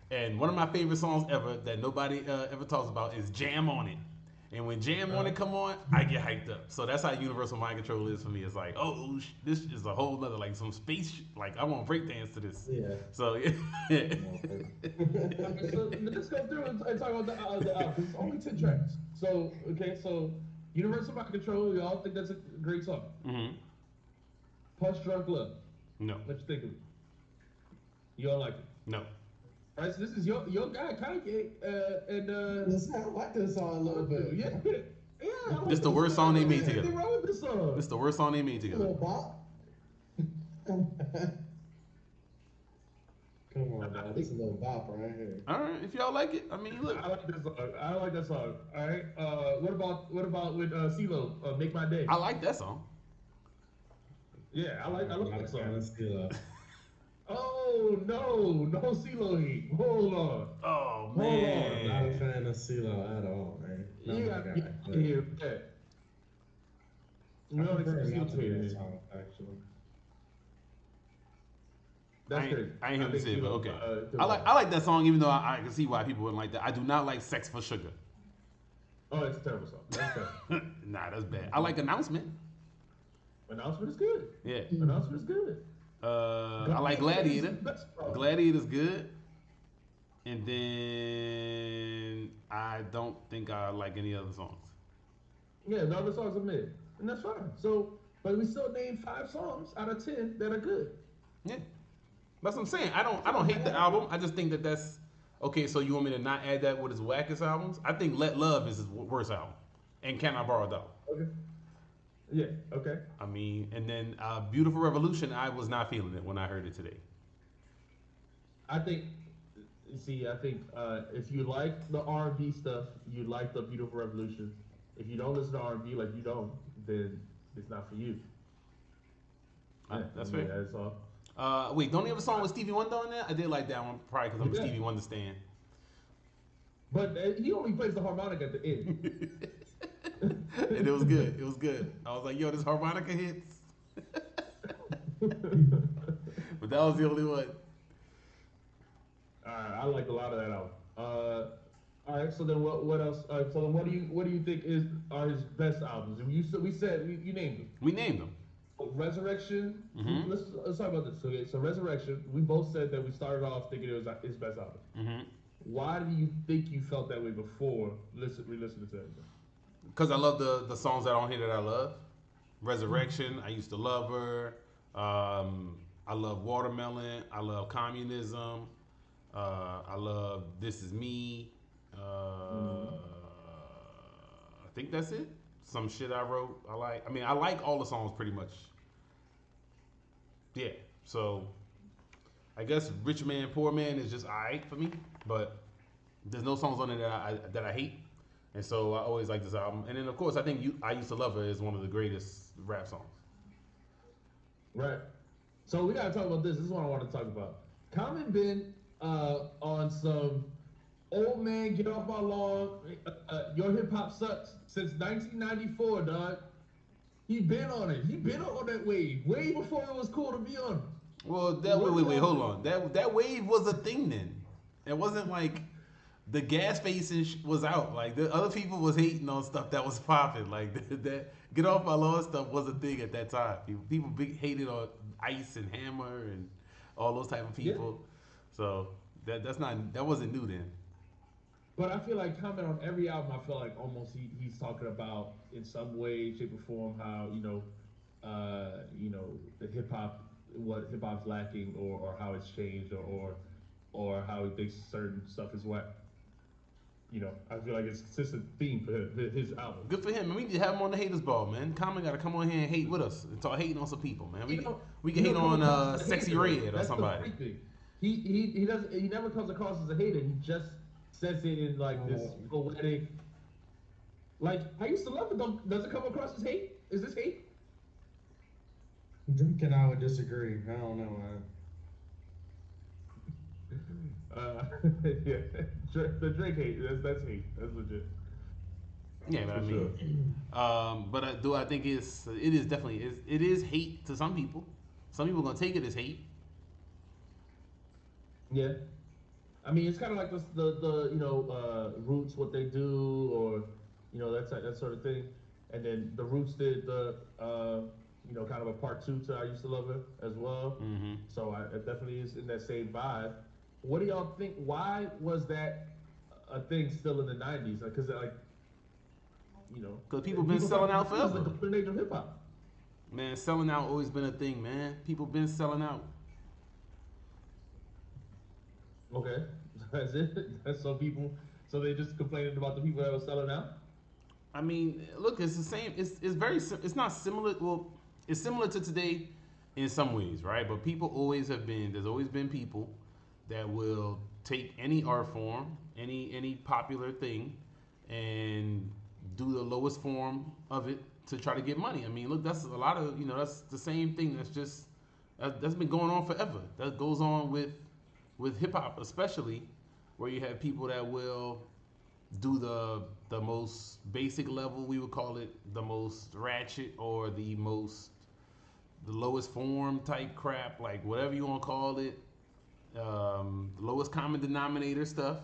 And one of my favorite songs ever that nobody ever talks about is Jam on It. And when Jam on It come on, I get hyped up. So that's how Universal Mind Control is for me. It's like, oh, this is a whole nother, like some space, like I want to breakdance to this. Yeah. So yeah. So let's go through and talk about the album. It's only 10 tracks. So Universal Mind Control, we all think that's a great song. Mm-hmm. Punch Drunk Love. No. What you think of it? You all like it? No. All right, so this is your guy Kanye, and Listen, I like this song a little bit. yeah. I like This the worst song they made There's together. nothing wrong with this song. This is the worst song they made A together. little bop. Come on, man. This is a little bop right here. All right, if y'all like it, I mean, look. I like this song. I like that song. All right. What about with CeeLo? Make My Day. I like that song. Yeah, I like that song. Oh no CeeLo heat. Hold on. Oh Hold on. Not a man. fan of CeeLo at all, man. Not You my got guy. to hear that. I We don't prefer accept him not CeeLo to be hate a here. song, actually. That's crazy. I ain't I heard you think say it, but CeeLo. okay. Good I one. like that song, even though I can see why people wouldn't like that. I do not like Sex for Sugar. Oh, it's a terrible song. That's terrible. Nah, that's bad. I like Announcement. Announcement is good. Yeah. Announcement is good. I like Gladiator is Gladiator. the best song. Gladiator's good. And then I don't think I like any other songs. Yeah, the other songs are mid, and that's fine. So, but we still named 5 songs out of 10 that are good. Yeah. That's what I'm saying. I don't hate the album. I just think that that's okay. So you want me to not add that with his wackest albums? I think Let Love is his worst album, and Can I Borrow a Dollar? Okay. Yeah. Okay. I mean, and then Beautiful Revolution. I was not feeling it when I heard it today. I think. See, I think if you like the R&B stuff, you like the Beautiful Revolution. If you don't listen to R&B like you don't, then it's not for you. Yeah, That's I mean, fair. that's all. Wait, don't he have a song with Stevie Wonder on there? I did like that one, probably because I'm a Yeah. Stevie Wonder stan. But he only plays the harmonica at the end. And it was good. It was good. I was like, yo, this harmonica hits. But that was the only one. I like a lot of that album. All right, so then what else? So then what do you think are his best albums? We said you named them. We named them. Resurrection. Mhm. Let's talk about this. Okay, so Resurrection. We both said that we started off thinking it was his best album. Mm-hmm. Why do you think you felt that way before re-listening to everything? Because I love the songs that are on here that I love. Resurrection. I used to love her. I love Watermelon. I love Communism. I love This Is Me. I think that's it. Some shit I wrote. I like. I mean, I like all the songs pretty much. Yeah. So I guess Rich Man, Poor Man is just alright for me, but there's no songs on it that I hate, and so I always like this album. And then of course I think I Used to Love Her is one of the greatest rap songs. Right. So we gotta talk about this. This is what I want to talk about. Common been on some old man get off my lawn. Your hip hop sucks since 1994, dog. He been on it. He been on that wave way before it was cool to be on. Well, wait, hold on. That wave was a thing then. It wasn't like the gas station was out. Like the other people was hating on stuff that was popping. Like that get off my lawn stuff was a thing at that time. People hated on Ice and Hammer and all those type of people. Yeah. So that wasn't new then. But I feel like Common on every album, I feel like almost he's talking about in some way, shape, or form how the hip hop, what hip hop's lacking, or how it's changed, or how he thinks certain stuff is whack. I feel like it's a consistent theme for his album. Good for him. We need to have him on the haters ball, man. Common got to come on here and hate with us and start hating on some people, man. We can hate on Sexy Red or somebody. He doesn't. He never comes across as a hater. He just says it in like this poetic. Like I used to love it. Does it come across as hate? Is this hate? Drake and I would disagree. I don't know, man. Yeah, the Drake hate. That's hate. That's legit. Yeah, but I mean, but do I think it is definitely it is hate to some people. Some people are gonna take it as hate. Yeah, I mean it's kind of like the Roots, what they do, or that sort of thing, and then the Roots did the kind of a part 2 to I Used to Love Her as well. Mm-hmm. So it definitely is in that same vibe. What do y'all think? Why was that a thing still in the 90s? Because because people been selling out forever. The golden age of hip hop. Man, selling out always been a thing, man. People been selling out. Okay, that's it. That's so people. So they just complaining about the people that were selling out. I mean, look, it's the same. It's very. It's not similar. Well, it's similar to today in some ways, right? But people always have been. There's always been people that will take any art form, any popular thing, and do the lowest form of it to try to get money. I mean, look, that's a lot of that's the same thing. That's just That's been going on forever. That goes on with hip hop, especially where you have people that will do the most basic level. We would call it the most ratchet or the lowest form type crap, like whatever you want to call it, lowest common denominator stuff,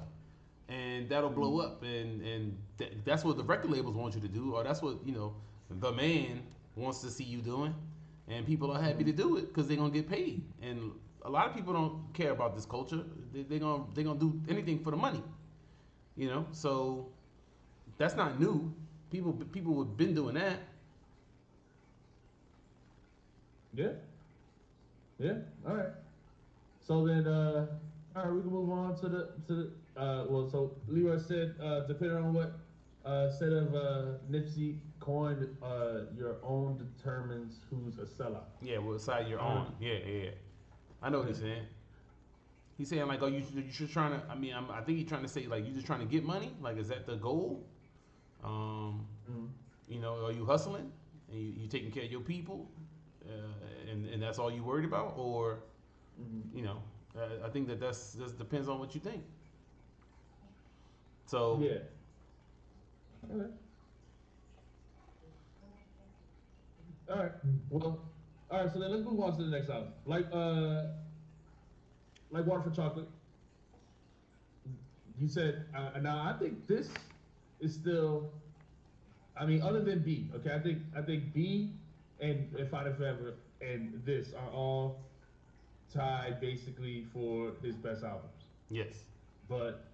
and that'll blow up, and that's what the record labels want you to do, or that's what the man wants to see you doing, and people are happy to do it because they're gonna get paid. And a lot of people don't care about this culture. They're gonna do anything for the money, So that's not new. People have been doing that. Yeah. Yeah. All right. So then, all right, we can move on to the. Well, so Leroy said, depending on what set of Nipsey coined, your own determines who's a sellout. Yeah, what side you're on? Yeah. I know what he's saying. He's saying like, oh, you just trying to. I mean, I think he's trying to say like, you just trying to get money. Like, is that the goal? Are you hustling and you taking care of your people, and that's all you worried about, or I think that that depends on what you think. So yeah. Okay. All right. Well, all right. So then let's move on to the next album. Like Water for Chocolate. You said now I think this is still. I mean, other than B, okay. I think B and Fight It Forever and this are all tied basically for his best albums. yes. But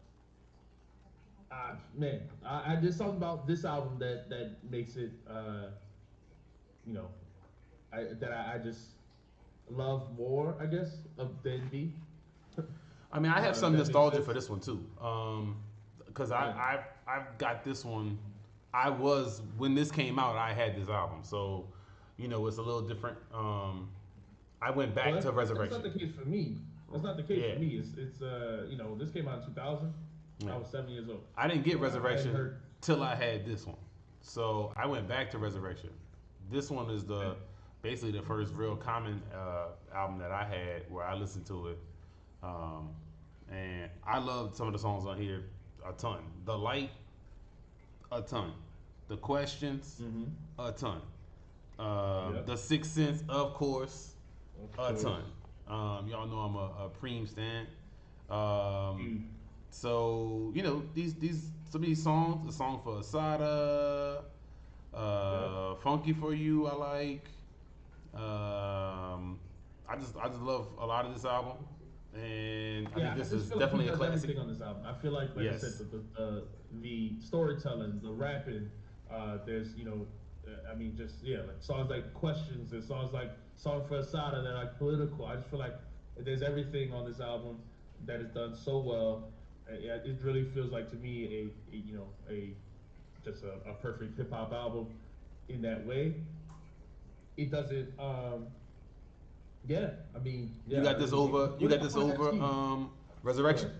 man, I there's something about this album that makes it I just love more, I guess, than B. I mean, I have some nostalgia for this one too, because I've got this one. When this came out, I had this album, so it's a little different. I went back to Resurrection. That's not the case for me. That's not the case for me. It's this came out in 2000. I was 7 years old. I didn't get Resurrection till I had this one, so I went back to Resurrection. This one is basically the first real Common album that I had where I listened to it, and I loved some of the songs on here a ton. The Light, a ton. The Questions, a ton. The Sixth Sense, of course, a ton. Y'all know I'm a Preem stan. So these some of these songs, the song for Asada, Funky for You, I like. I just love a lot of this album, and I think this is definitely a classic. On this album, I feel like I said, the storytelling, the rapping, there's like songs like Questions, there's songs like Song for Asada that are like political. I just feel like there's everything on this album that is done so well. It really feels like to me a perfect hip hop album in that way. It doesn't. You got this over Resurrection.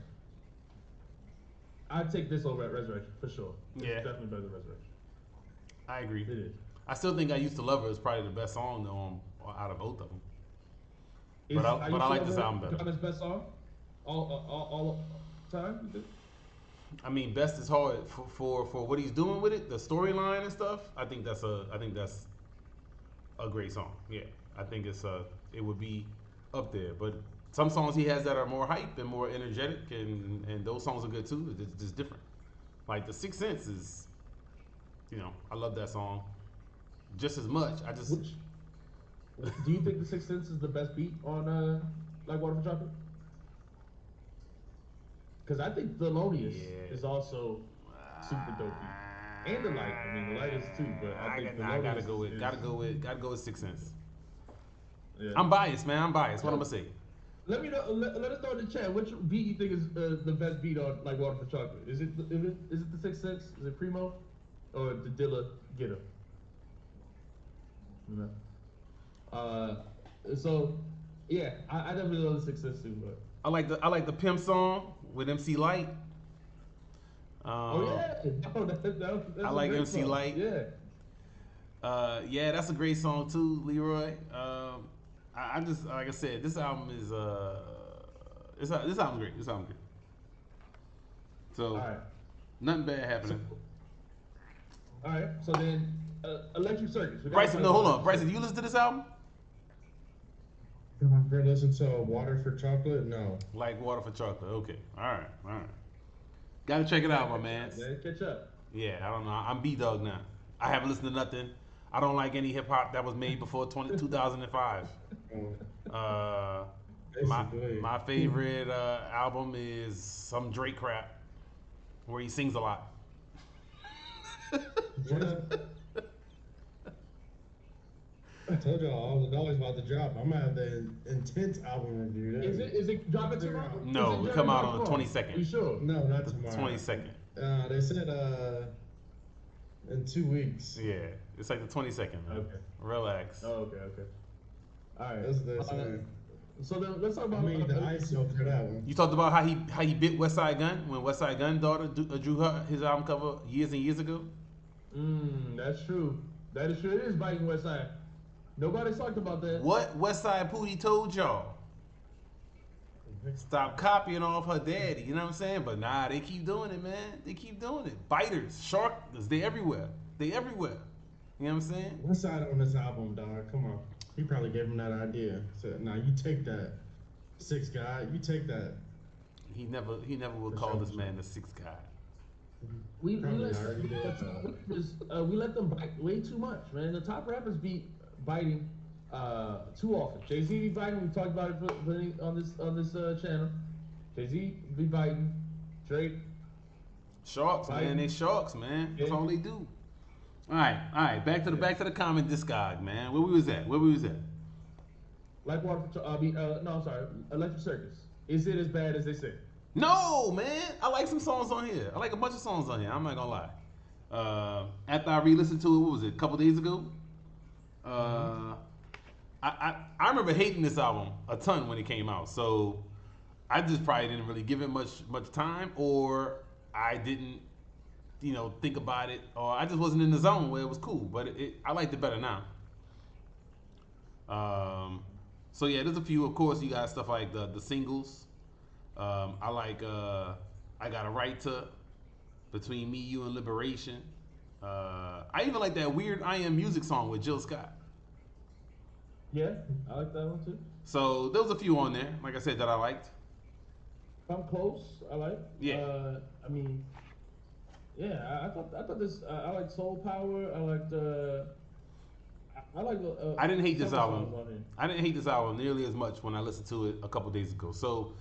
I'd take this over at Resurrection for sure. It's definitely better than Resurrection. I agree. It is. I still think I Used to Love Her is probably the best song though out of both of them. But I like this album better. His best song, all time. I mean, best is hard for what he's doing with it, the storyline and stuff. I think that's a great song. Yeah, I think it would be up there. But some songs he has that are more hype and more energetic, and those songs are good too. It's just different. Like the Sixth Sense is, I love that song just as much. Do you think the Sixth Sense is the best beat on like Water for Chocolate? Because I think Thelonious is also super dope beat. And the Light. I mean, the Light is too, but I think gotta go with Sixth Sense. Yeah. I'm biased, man. What I'm gonna say. Let me know. Let us know in the chat which beat you think is the best beat on like Water for Chocolate. Is it the Sixth Sense? Is it Primo, or the Dilla Get 'Em? So yeah, I definitely love the Sixth Sense too. But I like the Pimp song with MC Light. That's I like MC song. Light. Yeah. That's a great song too, Leroy. I just like I said, this album is this album's great. This album's great. So All right. nothing bad happening. All right. So then, Electric Circus. Bryson, no, hold on. Bryson, do you listen to this album? Have I ever listened to Water for Chocolate? No. Like Water for Chocolate. Okay. All right. Gotta check it out, my man. Catch up. Yeah, I don't know. I'm B-Dog now. I haven't listened to nothing. I don't like any hip hop that was made before 2005. My favorite album is some Drake crap where he sings a lot. I told y'all all the dollars about the drop. I'm gonna have the intense album review. Is it dropping tomorrow? No, it come out on the 22nd. You sure? No, not tomorrow. 22nd. They said in 2 weeks. Yeah, it's like the 22nd. Man. Okay. Relax. Oh, okay. All right. That's what they're saying. So then let's talk about. I mean, the ISO for that one. You talked about how he bit West Side Gun when West Side Gun daughter drew his album cover years and years ago. That's true. That is true. It is biting West Side. Nobody's talked about that. What West Side Pootie told y'all? Stop copying off her daddy. You know what I'm saying? But nah, they keep doing it, man. They keep doing it. Biters, sharks, they everywhere. They everywhere. You know what I'm saying? West Side on this album, dog. Come on. He probably gave him that idea. Said, "Now you take that, six guy. You take that." He never would call this man the sixth guy. We let them bite way too much, man. The top rappers be biting too often. Jay-Z be biting. We talked about it on this channel. Jay-Z be biting. Drake. Sharks, man. They sharks, man. That's all they do. All right. Back to the common Discog, man. Where we was at? Like Water for no, I'm sorry. Electric Circus. Is it as bad as they say? No, man. I like some songs on here. I like a bunch of songs on here. I'm not gonna lie. After I re-listened to it, what was it? A couple days ago. I remember hating this album a ton when it came out. So I just probably didn't really give it much time, or I didn't, think about it, or I just wasn't in the zone where it was cool. But I liked it better now. So yeah, there's a few. Of course, you got stuff like the singles. I like I Got a Right to, Between Me, You, and Liberation. I even like that weird I Am Music song with Jill Scott. Yeah, I like that one too. So there was a few on there, like I said, that I liked. I'm Close, I like. Yeah. I thought this. I like Soul Power. I liked. I like. I didn't hate this album. I didn't hate this album nearly as much when I listened to it a couple days ago. So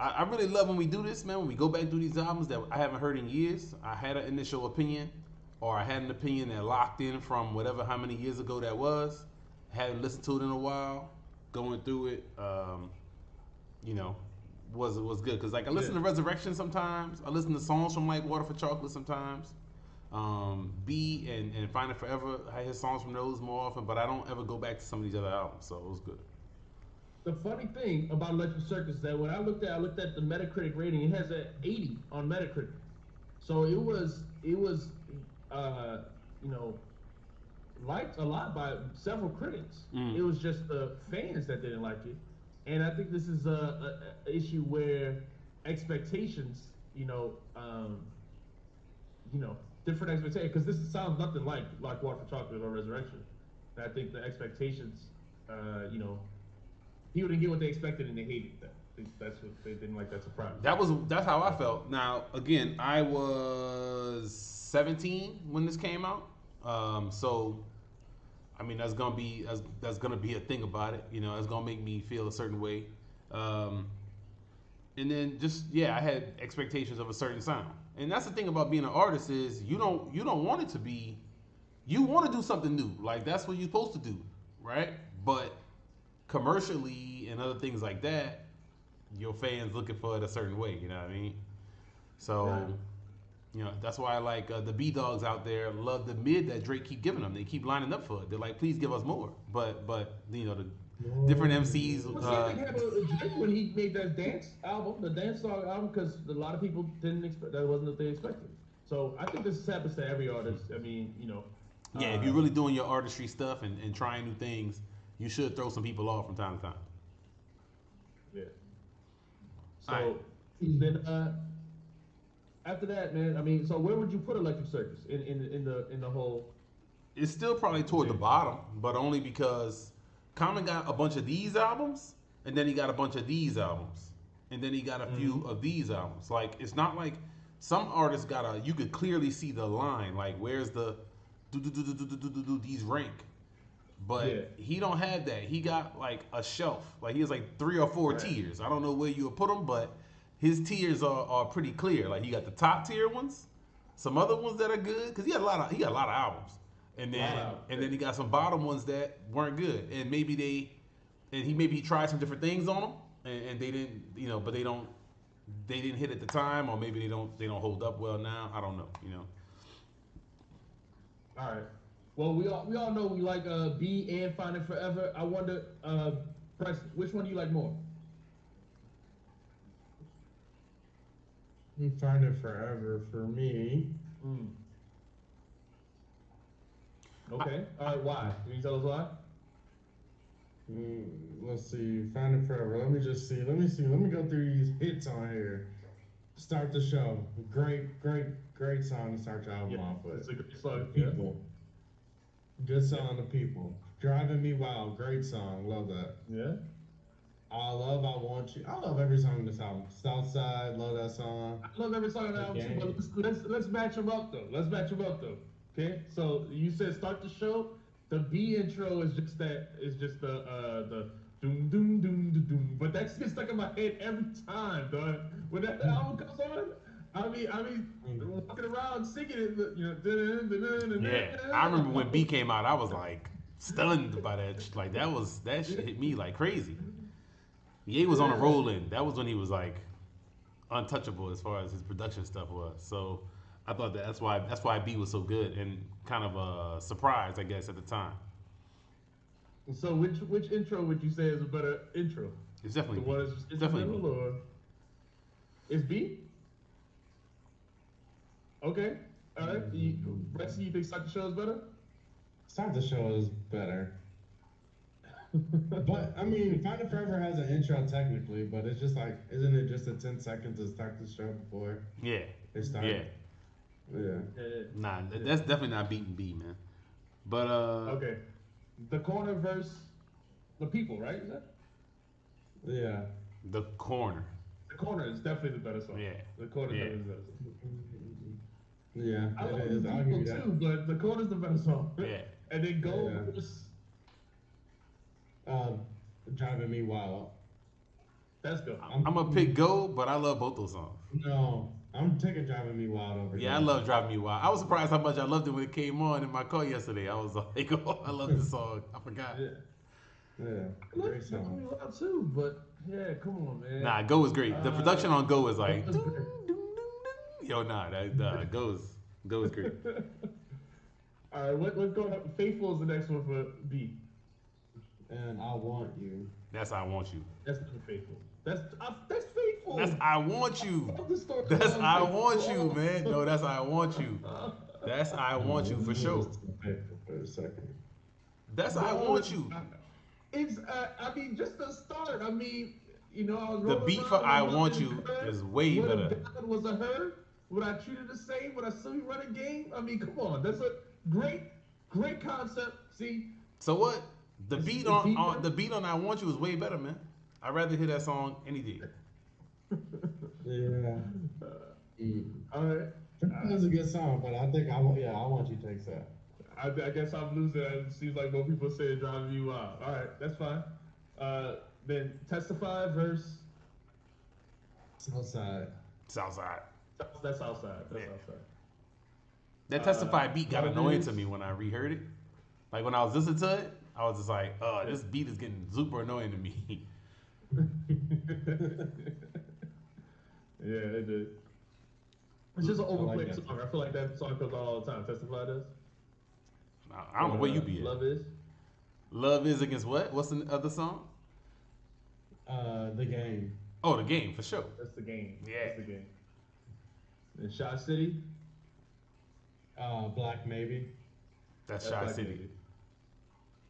I really love when we do this, man. When we go back through these albums that I haven't heard in years. I had an initial opinion, or I had an opinion that locked in from how many years ago that was. Hadn't listened to it in a while. Going through it, was good because I listen to Resurrection sometimes. I listen to songs from like Water for Chocolate sometimes. B and Find It Forever, I hear songs from those more often, but I don't ever go back to some of these other albums, so it was good. The funny thing about Electric Circus is that when I looked at the Metacritic rating, it has an 80 on Metacritic. So it was liked a lot by several critics. It was just the fans that didn't like it. And I think this is a issue where expectations, different expectations, because this sounds nothing like Water for Chocolate or Resurrection. And I think the expectations, people didn't get what they expected and they hated that. That's what they didn't like. That surprise. That's how I felt. Now, again, I was 17 when this came out, so I mean that's gonna be a thing about it. It's gonna make me feel a certain way, and then I had expectations of a certain sound. And that's the thing about being an artist is you don't want it to be. You want to do something new, like that's what you're supposed to do, right? But commercially and other things like that, your fans looking for it a certain way. You know what I mean? So, right. That's why I like the B-Dogs out there love the mid that Drake keep giving them. They keep lining up for it. They're like, please give us more. But the different MCs. Drake when he made that dance album, the dance song album, because a lot of people didn't expect that wasn't what they expected. So I think this happens to every artist. I mean, if you're really doing your artistry stuff and trying new things, you should throw some people off from time to time. Yeah. So All right. then after that, man, I mean, so where would you put Electric Circus in the whole? It's still probably toward the bottom, but only because Common got a bunch of these albums, and then he got a bunch of these albums, and then he got a few of these albums. Like, it's not like some artists you could clearly see the line, like where's the these rank. But he don't have that. He got like a shelf. Like he has like 3 or 4 tiers. I don't know where you would put them, but his tiers are pretty clear. Like he got the top tier ones, some other ones that are good because he got a lot of albums, and then he got some bottom ones that weren't good, and he tried some different things on them, and they didn't, but they didn't hit at the time, or maybe they don't hold up well now. I don't know, All right. Well, we all know we like B and Finding Forever. I wonder, Bryce, which one do you like more? Finding Forever for me. Okay. All right. Why? Can you tell us why? Let's see. Finding Forever. Let me just see. Let me go through these hits on here. Start the show. Great song to start your album off with. It's a good song. People. Good song to People. Driving Me Wild. Great song. Love that. Yeah. I Want You. I love every song in this album. Southside. Love that song. I love every song in the album too. But let's match them up though. Okay. So you said start the show. The B intro is just the doom doom doom doom doom. But that gets stuck in my head every time, dog. When that album comes on, I mean, walking around singing it, Yeah, I remember when B came out, I was like stunned by that. Like that shit hit me like crazy. Ye was on a roll in. That was when he was like untouchable as far as his production stuff was. So I thought that's why B was so good and kind of a surprise, I guess, at the time. So which intro would you say is a better intro? It's definitely the one that's it's definitely B. Or it's B? Okay. All right. Rest, you think Start the Show is better? Start the Show is better. But I mean, Finding Forever has an intro technically, but it's just like, isn't it just a 10 seconds to start the show before? Yeah. It started? Yeah. Nah, that's definitely not beating B, man. But okay. The Corner verse The People, right? Is that? Yeah. The Corner. The Corner is definitely the better song. Yeah. The Corner is the better song. Yeah, I like it is. The I'll People give you that. too, but The Corner's the better song. Yeah. And then Go verse Driving Me Wild. That's good. I'm gonna pick Go, but I love both those songs. No, I'm taking Driving Me Wild over here. Yeah, I love Driving Me Wild. I was surprised how much I loved it when it came on in my car yesterday. I was like, oh, I love this song. I forgot. Yeah, great song. Driving Me Wild too, but yeah, come on, man. Nah, Go is great. The production on Go is like, yo, Go is great. All right, what's going up? Faithful is the next one for B. And I Want You. That's I Want You. That's not Faithful. That's Faithful. That's I Want You. That's I Want You, man. No, that's I Want You. That's I Want You for sure. For a second. That's I Want You. It's I mean, just the start. I mean, I was the beat for I Want You is way better. Would have was a her? Would I treat her the same? Would I still be running game? I mean, come on. That's a great concept. See. So what? The beat on I Want You is way better, man. I'd rather hear that song any day. Yeah. All right. That's a good song, but I think I Want You takes that. I guess I'm losing. It seems like more people say Driving Me Wild. All right, that's fine. Then Testify verse Southside. That's Southside. That's Southside. That Testify beat got annoying to me when I reheard it. Like when I was listening to it, I was just like, oh, this beat is getting super annoying to me. Yeah, it did. It's just an overplayed song. I feel like that song comes out all the time. Testify does. I don't know where you be at. Love Is. Love Is against what? What's the other song? The Game. Oh, The Game, for sure. That's The Game. Yeah. That's The Game. And Shot City. Black Maybe. That's Shot City.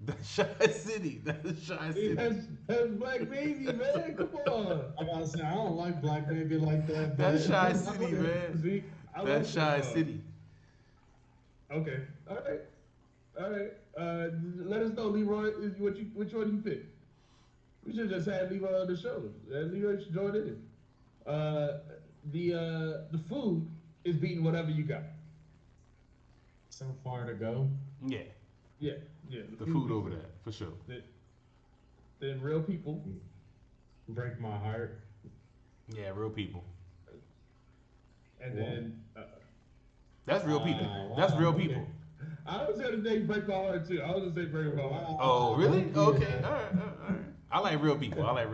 That's Shy City. That's Shy City. That's Black Baby, man. Come on. I gotta say, I don't like Black Baby like that. That's but- Shy City, man. See, I That's like Shy City. Okay. All right. Let us know, Leroy, which one you pick. We should just have Leroy on the show. Leroy should join in. The food is beating whatever you got. So far to go. Yeah. Yeah. The food over there, for sure. Then Real People. Break My Heart. Yeah, Real People. And then That's Real People. Wow, That's Real okay. People. I was gonna say Break My Heart too. I was gonna say Break My Heart. Oh, really? Yeah. Okay. All right. I like Real People. All right.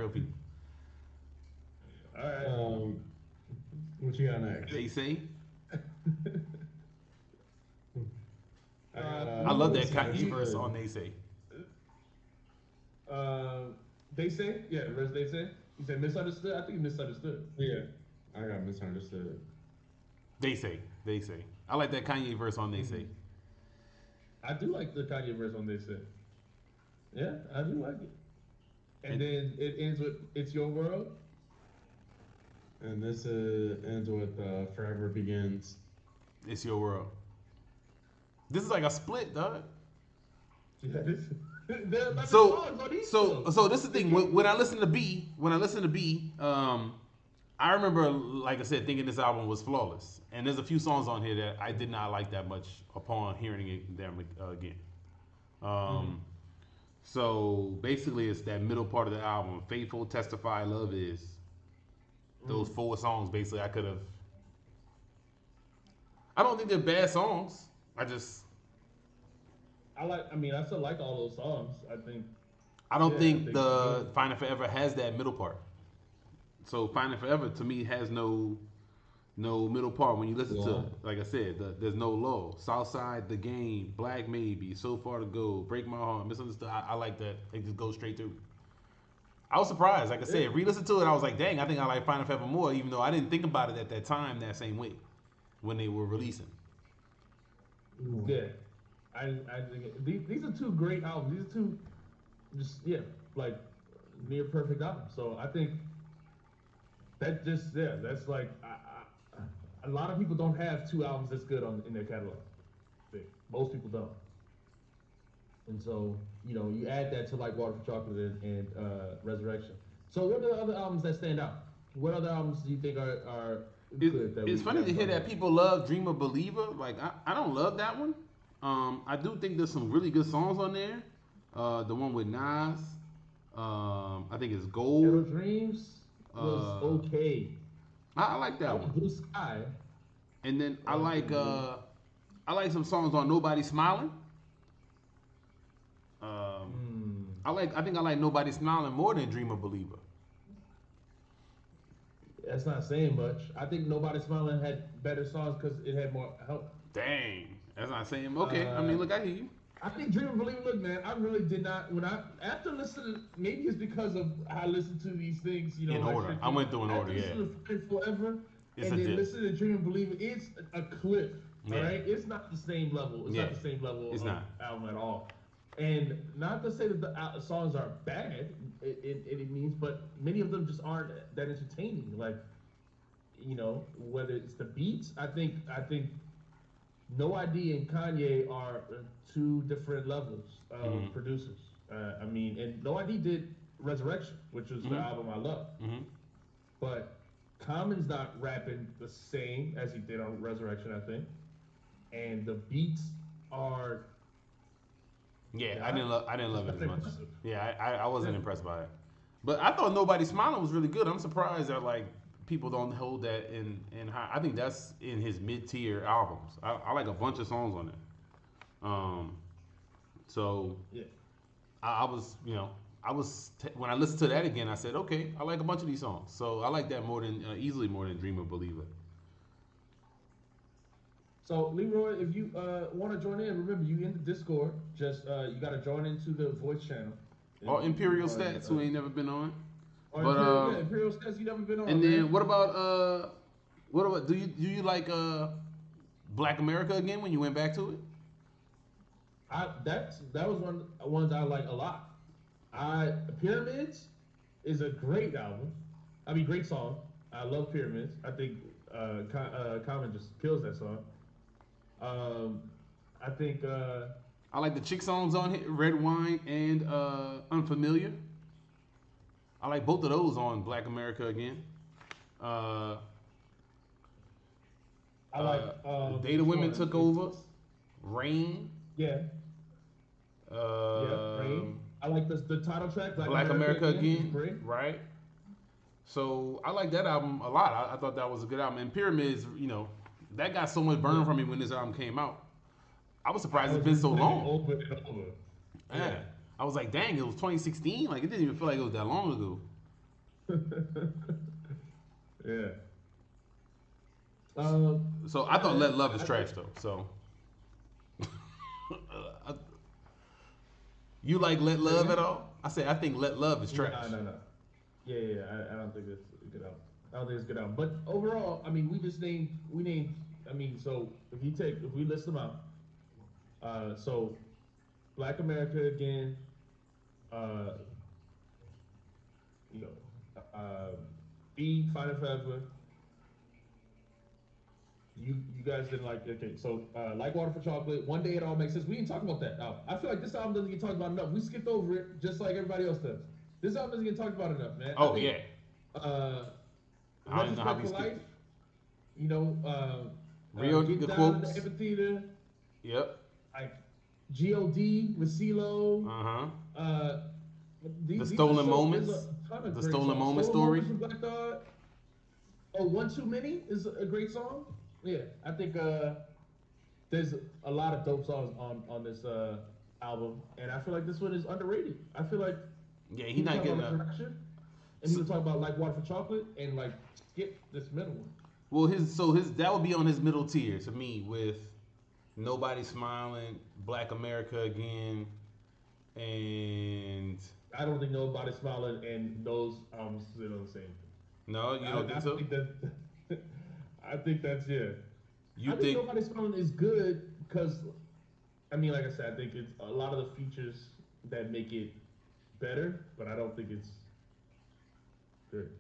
What you got next? They say. got, I love that Kanye Kanye verse on They Say. They Say? Yeah, the rest They Say? You said Misunderstood? I think Misunderstood. Yeah, I got Misunderstood. They Say. I like that Kanye verse on They Say. I do like the Kanye verse on They Say. Yeah, I do like it. And then it ends with It's Your World. And this ends with Forever Begins. It's Your World. This is like a split, dog. Yeah, this. So this is the thing. When I listen to B, I remember, like I said, thinking this album was flawless. And there's a few songs on here that I did not like that much upon hearing it them again. So basically, it's that middle part of the album: Faithful, Testify, Love Is. Those 4 songs, basically, I could have. I don't think they're bad songs. I still like all those songs. I don't think the Finding Forever has that middle part. So Finding Forever to me has no middle part. When you listen to, like I said, there's no low. Southside, The Game, Black Maybe, So Far to Go, Break My Heart, Misunderstood. I like that. It just goes straight through. I was surprised. Like I said, re-listen to it, I was like, dang, I think I like Finding Forever more, even though I didn't think about it at that time that same way when they were releasing. Yeah. I think these are 2 great albums. These are 2 like near perfect albums. So I think that that's like a lot of people don't have 2 albums that's good in their catalog. Most people don't. And so, you add that to like Water for Chocolate and Resurrection. So what are the other albums that stand out? What other albums do you think are good? It's funny to hear that people love Dreamer Believer. Like, I don't love that one. I do think there's some really good songs on there. The one with Nas, I think it's Gold. Ghetto Dreams was okay. I like that one. Blue Sky. And then I like some songs on Nobody Smiling. I think I like Nobody Smiling more than Dreamer Believer. That's not saying much. I think Nobody Smiling had better songs because it had more help. Dang, that's not saying. Okay, I mean, look, I hear you. I think Dreamer Believer. Look, man, I really did not. After listening, maybe it's because of how I listened to these things. In order, I went through an order. Yeah. Forever, and then listen to Dreamer Believer. It's a cliff. Yeah. All right, it's not the same level. It's not the same level of album at all. And not to say that the songs are bad, it means, but many of them just aren't that entertaining. Like, whether it's the beats, I think No ID and Kanye are 2 different levels of producers. And No ID did Resurrection, which was the album I love. But Common's not rapping the same as he did on Resurrection, I think. And the beats are. Yeah, I didn't love it as much. Impressive. Yeah, I wasn't impressed by it. But I thought Nobody Smiling was really good. I'm surprised that like people don't hold that in high. I think that's in his mid-tier albums. I like a bunch of songs on it. So Yeah. I was when I listened to that again, I said, okay, I like a bunch of these songs. So I like that easily more than Dreamer Believer. So Leroy, if you want to join in, remember you in the Discord. Just you got to join into the voice channel. Or Imperial Stats, who ain't never been on. Or Imperial Stats, you never been on. And then what about do you like Black America again when you went back to it? That was one ones I like a lot. Pyramids is a great album. I mean, great song. I love Pyramids. I think Common just kills that song. Um, I think I like the chick songs on here, Red Wine and Unfamiliar. I like both of those on Black America again. Uh, I like the Day the Women Took Over, it's- Rain. Yeah, yeah, Rain. I like the title track, Black America is again, great. right? So I like that album a lot. I thought that was a good album. And Pyramids, that got so much burn from me when this album came out. I was surprised it's been so long. Over and over. Yeah. I was like, dang, it was 2016. Like it didn't even feel like it was that long ago. Yeah. So I thought Let Love is trash though. So you like Let Love at all? I say I think Let Love is trash. No. Yeah. I don't think it's a good album. I don't think it's a good album. But overall, I mean, we named. I mean, so if we list them out, so Black America again, you know, B Final Forever. You guys didn't like so Like Water for Chocolate, One Day It All Makes Sense. We didn't talk about that album. I feel like this album doesn't get talked about enough. We skipped over it just like everybody else does. This album doesn't get talked about enough, man. Oh yeah. I don't know how we Life, you know, Real Get the Down quotes. in the Amphitheater. Yep. Like G.O.D. with CeeLo. The Stolen Moments. The Stolen Moments story. From Black Dog. Oh, One Too Many is a great song. Yeah, I think there's a lot of dope songs on this album, and I feel like this one is underrated. I feel like he's not getting and he was talking about Like Water for Chocolate, and like skip this middle one. Well, his that would be on his middle tier to me with Nobody Smiling, Black America Again, and I don't think Nobody Smiling and those albums sit on the same thing. No, you don't think so? I think that's I think Nobody Smiling is good because, I mean, like I said, I think it's a lot of the features that make it better, but I don't think it's good.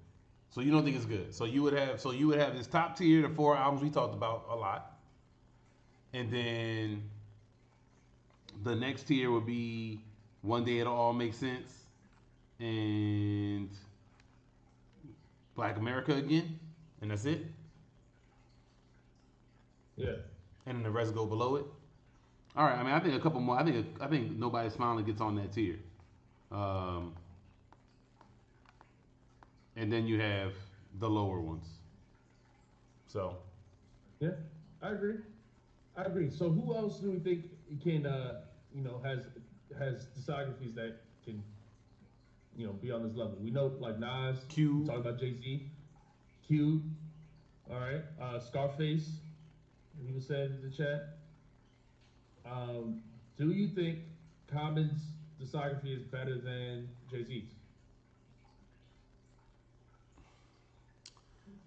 So you don't think it's good? So you would have this top tier, the 4 albums we talked about a lot, and then the next tier would be One Day It'll All Make Sense and Black America Again, and that's it. Yeah. And then the rest go below it. All right. I mean, I think a couple more. I think Nobody Smiling gets on that tier. And then you have the lower ones. So. Yeah, I agree. So who else do we think can, has discographies that can, be on this level? We know like Nas. Q. We talked about Jay-Z. Q. All right. Scarface. He was said in the chat. Do you think Common's discography is better than Jay-Z's?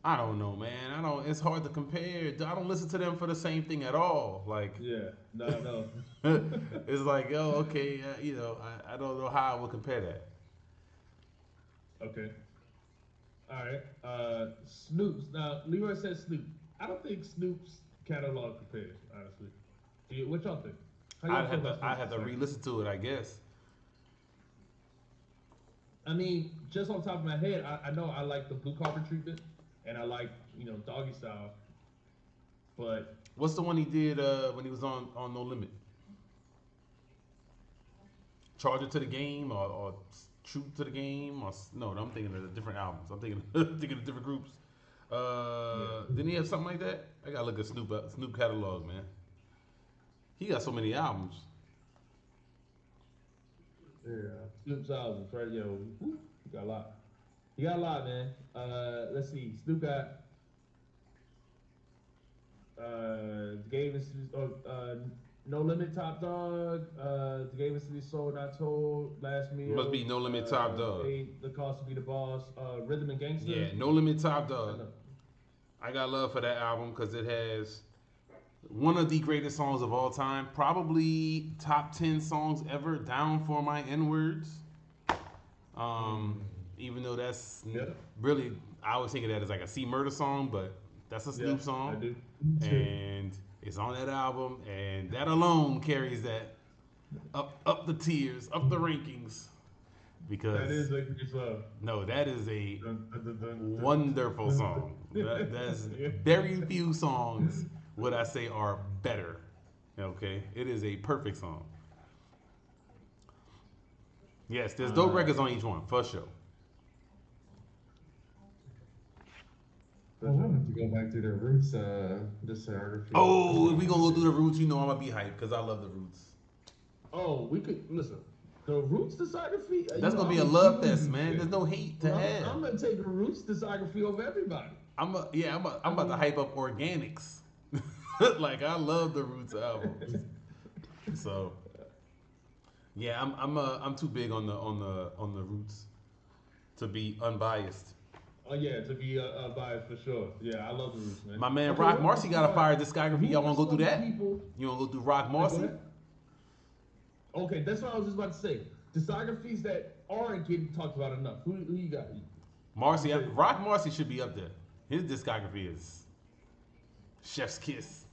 I don't know, man. It's hard to compare. I don't listen to them for the same thing at all. Like, yeah, no. It's like, oh, okay, I don't know how I would compare that. Okay. All right. Snoop's. Now, Leroy says Snoop. I don't think Snoop's catalog compares, honestly. What y'all think? I'd have to re-listen to it, I guess. I mean, just on top of my head, I know I like the Blue Carpet Treatment, and I like, Doggy Style. But what's the one he did when he was on No Limit? Charger to the Game or True to the Game? Or no, I'm thinking of different albums. I'm thinking of different groups. Didn't he have something like that? I gotta look at Snoop catalog, man. He got so many albums. Yeah, Snoop's albums, right? Yo, he got a lot. He got a lot, man. Let's see. Snoop got the Game is No Limit, Top Dog. The Game is to be sold, not told. Last Meal. Must be No Limit, Top Dog. The Cost to Be the Boss. Rhythm and Gangster. Yeah, No Limit, Top Dog. I got love for that album because it has One of the greatest songs of all time. Probably top 10 songs ever. Down for my N-words. Even though that's really, I always think of that as like a C Murder song, but that's a Snoop song. I do. And it's on that album, and that alone carries that up the tiers, up the rankings. Because that is a good song. No, that is a wonderful song. That's very few songs would I say are better. Okay, it is a perfect song. Yes, there's dope records on each one for sure. I wanted to go back to the Roots discography. Oh, if we gonna go through the Roots, you know I'm gonna be hyped because I love the Roots. Oh, we could listen. The Roots discography. That's gonna be a love fest, man. There's no hate to have. I'm gonna take the Roots discography over everybody. I'm about to hype up Organics. Like I love the Roots albums. So yeah, I'm too big on the Roots to be unbiased. Oh yeah, to be biased for sure. Yeah, I love the Roots, man. My man Rock Marcy got a fire discography. Y'all wanna go through that? You wanna go through Rock Marcy? Okay, that's what I was just about to say. Discographies that aren't getting talked about enough. Who you got? Marcy, Rock Marcy should be up there. His discography is chef's kiss.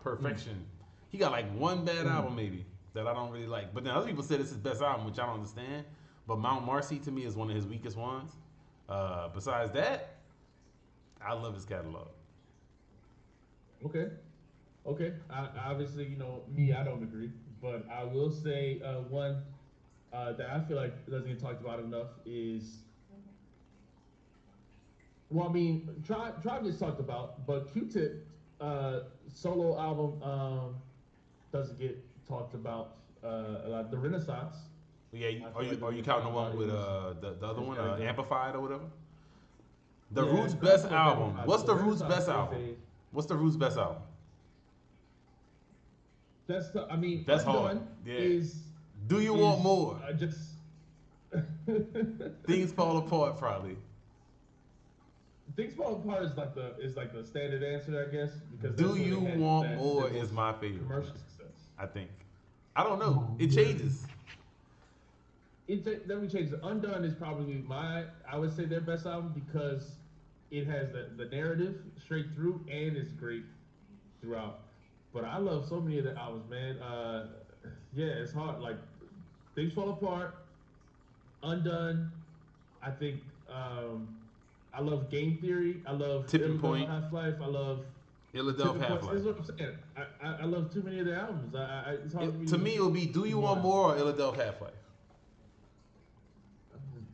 Perfection. He got like one bad album maybe that I don't really like. But then other people said it's his best album, which I don't understand. But Mount Marcy to me is one of his weakest ones. Besides that, I love his catalog. Okay. Obviously, me, I don't agree. But I will say one that I feel like doesn't get talked about enough is, well, I mean, Tribe gets talked about, but Q-Tip solo album doesn't get talked about a lot. The Renaissance. Yeah, are you counting the one with the other one, Amplified or whatever? The Roots best album. What's the Roots best album? What's the Roots best album? That's hard. Yeah. Do you want more? Things Fall Apart, probably. Things Fall Apart is like the standard answer, I guess. Because Do You Want More is my favorite. Commercial success. I think. I don't know. It changes. It definitely changes. Undone is probably I would say their best album because it has the narrative straight through and it's great throughout. But I love so many of the albums, man. Yeah, it's hard. Like Things Fall Apart, Undone. I think I love Game Theory. I love Tipping Point, Half-Life. I love Illadelph Half-Life. That's what I'm saying. I love too many of the albums. It's hard to me, it would be Do You Want More or Illadelph Half-Life.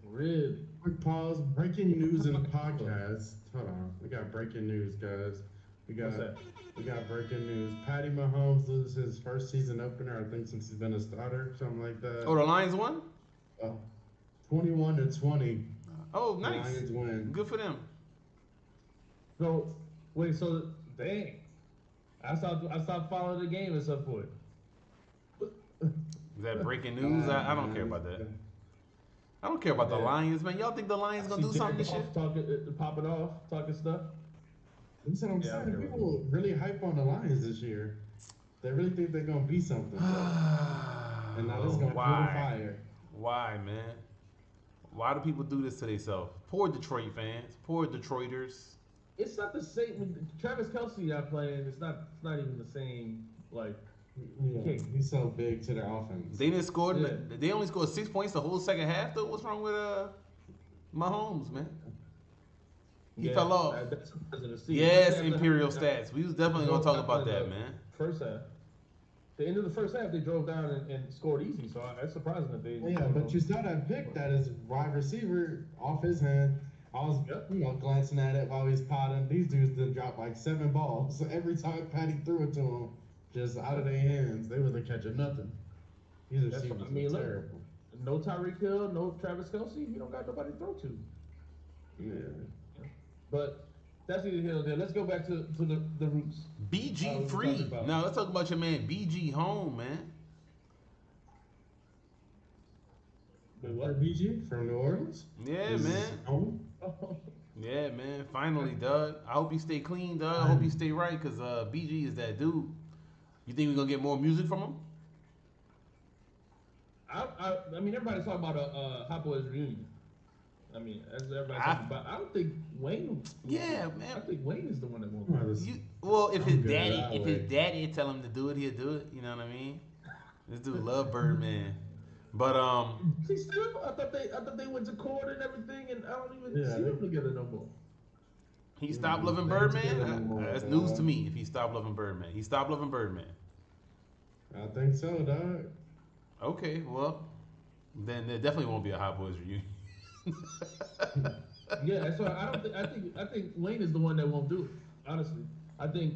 Really? Quick pause. Breaking news in the podcast. Hold on. We got breaking news, guys. We got breaking news. Patty Mahomes loses his first season opener, I think, since he's been a starter, something like that. Oh, the Lions won? 21-20. Oh, nice. The Lions win. Good for them. So, dang. I stopped following the game at some point. Is that breaking news? I don't care about that. I don't care about the Lions, man. Y'all think the Lions gonna do something this year? Popping off, talking stuff. That's what I'm saying. People really hype on the Lions this year. They really think they're gonna be something. And now it's gonna be fire. Why, man? Why do people do this to themselves? Poor Detroit fans. Poor Detroiters. It's not the same. Travis Kelce not playing. It's not even the same. Like, he's so big to their offense. They didn't score. Yeah. They only scored 6 points the whole second half. Though, what's wrong with Mahomes, man? He fell off. Yes, Imperial stats. We was definitely gonna talk about that, man. First half. The end of the first half, they drove down and scored easy. So it's surprising that they. Yeah, but you saw that pick that is wide receiver off his hand. I was, glancing at it while he was potting. These dudes done dropped like 7 balls. So every time Patty threw it to them, just out of their hands, they wasn't catching nothing. These receivers are terrible. No Tyreek Hill, no Travis Kelce. You don't got nobody to throw to. Yeah. But that's either here or there. Let's go back to the roots. BG Free. Now let's talk about your man BG Home, man. Wait, what? BG from New Orleans. Yeah, man. Home. Yeah, man. Finally, Doug. I hope you stay clean, Doug. I hope you stay right, cause BG is that dude. You think we're gonna get more music from him? I mean, everybody's talking about a Hot Boys reunion. I mean, as everybody's talking about, I don't think Wayne. Yeah, man. I think Wayne is the one that won't. Well, if his daddy tell him to do it, he'll do it. You know what I mean? This dude love Birdman, but See, still, I thought they went to court and everything, and I don't even see them together no more. He stopped loving Birdman. That's news to me. If he stopped loving Birdman, he stopped loving Birdman. I think so, dog. Okay, well, then there definitely won't be a Hot Boys reunion. Yeah, so I think Wayne is the one that won't do it. Honestly, I think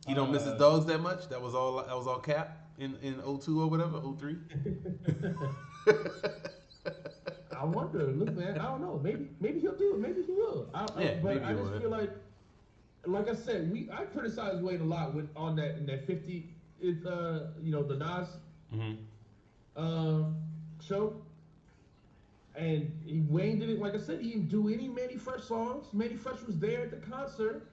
he don't miss his dogs that much. That was all cap in 02 or whatever, 03. I wonder. Look, man, I don't know. Maybe he'll do it. Maybe he will. But I just feel like I said, I criticized Wayne a lot on that 50. It's the Nas show. And Wayne didn't, like I said, he didn't do any Manny Fresh songs. Manny Fresh was there at the concert.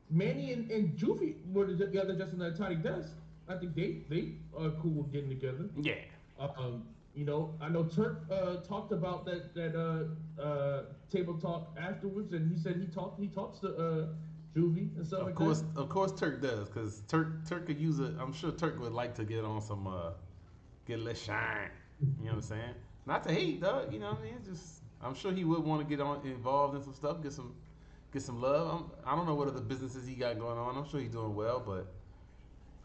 Manny and Juvie were together just on that tiny desk. I think they are cool with getting together. Yeah. I know Turk talked about that table talk afterwards, and he said he talks to Juvie and stuff like that. Of course, Turk does, because Turk could use it. I'm sure Turk would like to get on some, get a little shine. You know what I'm saying? Not to hate, dog. You know what I mean? Just, I'm sure he would want to get involved in some stuff, get some love. I don't know what other businesses he got going on. I'm sure he's doing well, but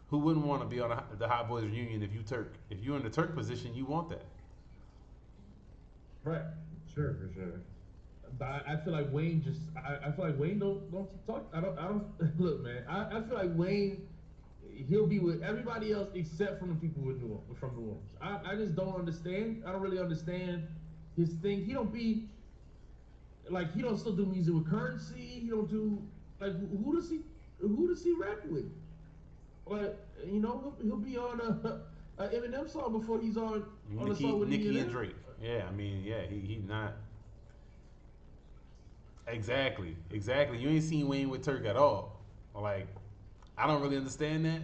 who wouldn't want to be on the Hot Boys reunion if you Turk? If you're in the Turk position, you want that. Right. Sure, for sure. But I feel like Wayne I feel like Wayne don't talk. I don't look, man. I feel like Wayne, he'll be with everybody else except from the people from New Orleans. I just don't understand. I don't really understand his thing. He don't still do music with Currency. He don't do, like, who does he rap with? Like, he'll be on a Eminem song before he's on a song with Nicki and Drake. Yeah, I mean, yeah, he not. Exactly. You ain't seen Wayne with Turk at all. Like, I don't really understand that.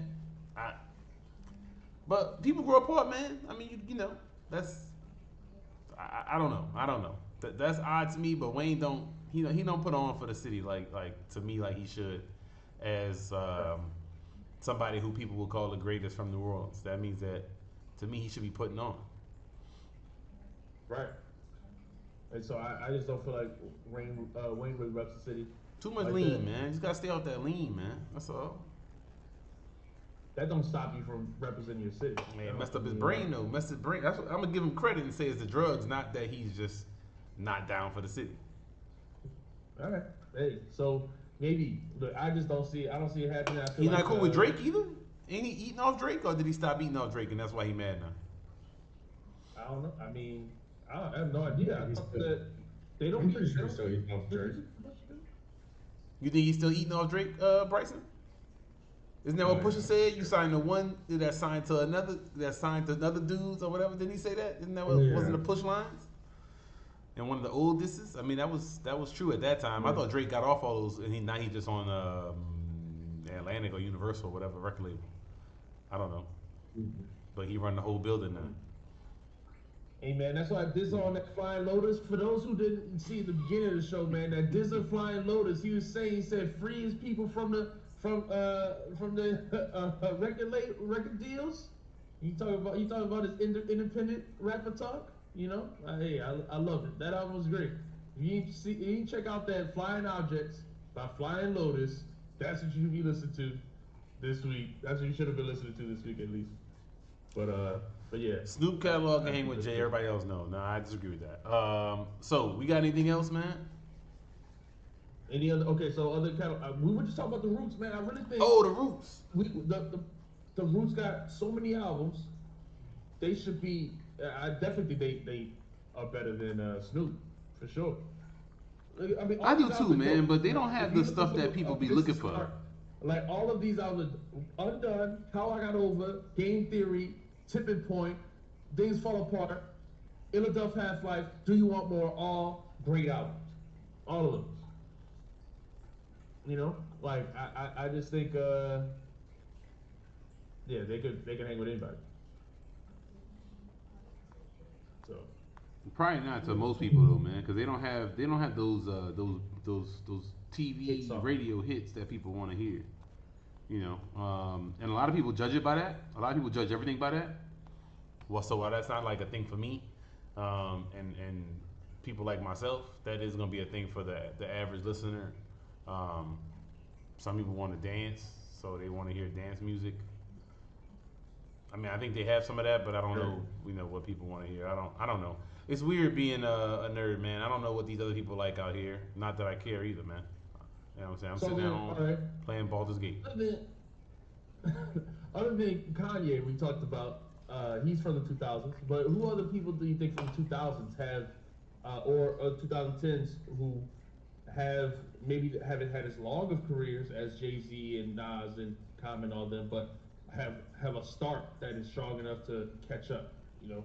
But people grow apart, man. I mean, that's. I don't know. That's odd to me. But Wayne don't. He don't put on for the city like to me like he should, as somebody who people will call the greatest from New Orleans. That means that to me he should be putting on. Right. And so I just don't feel like Wayne really reps the city. Too much like lean, man. You just gotta stay off that lean, man. That's all. That don't stop you from representing your city. Man, messed up his brain though. Messed his brain. That's what, I'm gonna give him credit and say it's the drugs, not that he's just not down for the city. All right. Hey, so maybe, look, I just don't see it. I don't see it happening. He's not cool with Drake either. Ain't he eating off Drake, or did he stop eating off Drake and that's why he mad now? I don't know. I mean, I have no idea. I thought that they don't. I'm pretty sure he's still eating off Drake. You think he's still eating off Drake, Bryson? Isn't that what Pusha said? You signed to one that signed to another, that signed to another dudes or whatever. Didn't he say that? Isn't that what wasn't the push lines? And one of the old disses. I mean, that was true at that time. I thought Drake got off all those, and now he's just on Atlantic or Universal or whatever record label. I don't know, but he run the whole building now. Hey man, that's why DZA on that Flying Lotus. For those who didn't see the beginning of the show, man, that DZA Flying Lotus, he said free his people from the record deals. He talking about his independent rapper talk. Hey, I love it. That album was great. You ain't check out that Flying Objects by Flying Lotus. That's what you should be listening to this week. That's what you should have been listening to this week at least. But yeah. Snoop catalog can hang with Jay. Everybody else no. No, I disagree with that. So we got anything else, man? Any other? Okay, so other catalog. We were just talking about the Roots, man. I really think. Oh, the Roots. The Roots got so many albums. They should be. I definitely think they are better than Snoop for sure. I mean, I do too, man. But they don't have the stuff that people be looking for. Like all of these albums, Undone, How I Got Over, Game Theory, Tipping Point, Things Fall Apart. Illadelph Half-Life, Do You Want More, all great albums. All of them. You know? Like, I just think, yeah, they could hang with anybody. So. Probably not to most people though, man, because they don't have those TV radio hits that people want to hear. You know, and a lot of people judge it by that. A lot of people judge everything by that. Well, so while that's not like a thing for me, and people like myself, that is gonna be a thing for the average listener. Some people want to dance, so they want to hear dance music. I mean, I think they have some of that, but I don't know, you know, what people want to hear. I don't know. It's weird being a nerd, man. I don't know what these other people like out here. Not that I care either, man. You know what I'm saying? I'm sitting at home playing Baldur's Gate. Other than Kanye, we talked about, he's from the 2000s, but who other people do you think from the 2000s have, or 2010s who maybe haven't had as long of careers as Jay-Z and Nas and Common and all them, but have a start that is strong enough to catch up, you know?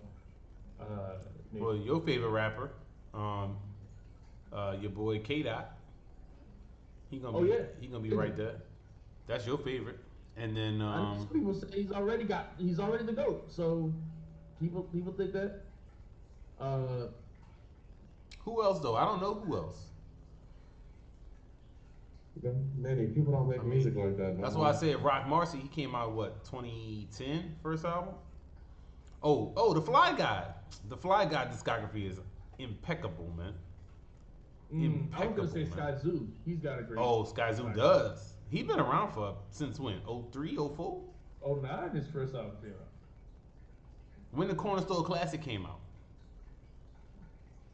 Well, your favorite rapper, your boy K-Dot, he gonna be right there. That's your favorite. And then some people say he's already the GOAT. So people think that. Who else though? I don't know who else. Many people don't make music like that. That's why I said Rock Marcy. He came out 2010 first album. Oh, the Fly Guy. The Fly Guy discography is impeccable, man. I was gonna say Sky Zoo. He's got a great. Oh, Sky Zoo does. He been around since when? 03, 04? 09, his first album came out. When the Corner Store Classic came out.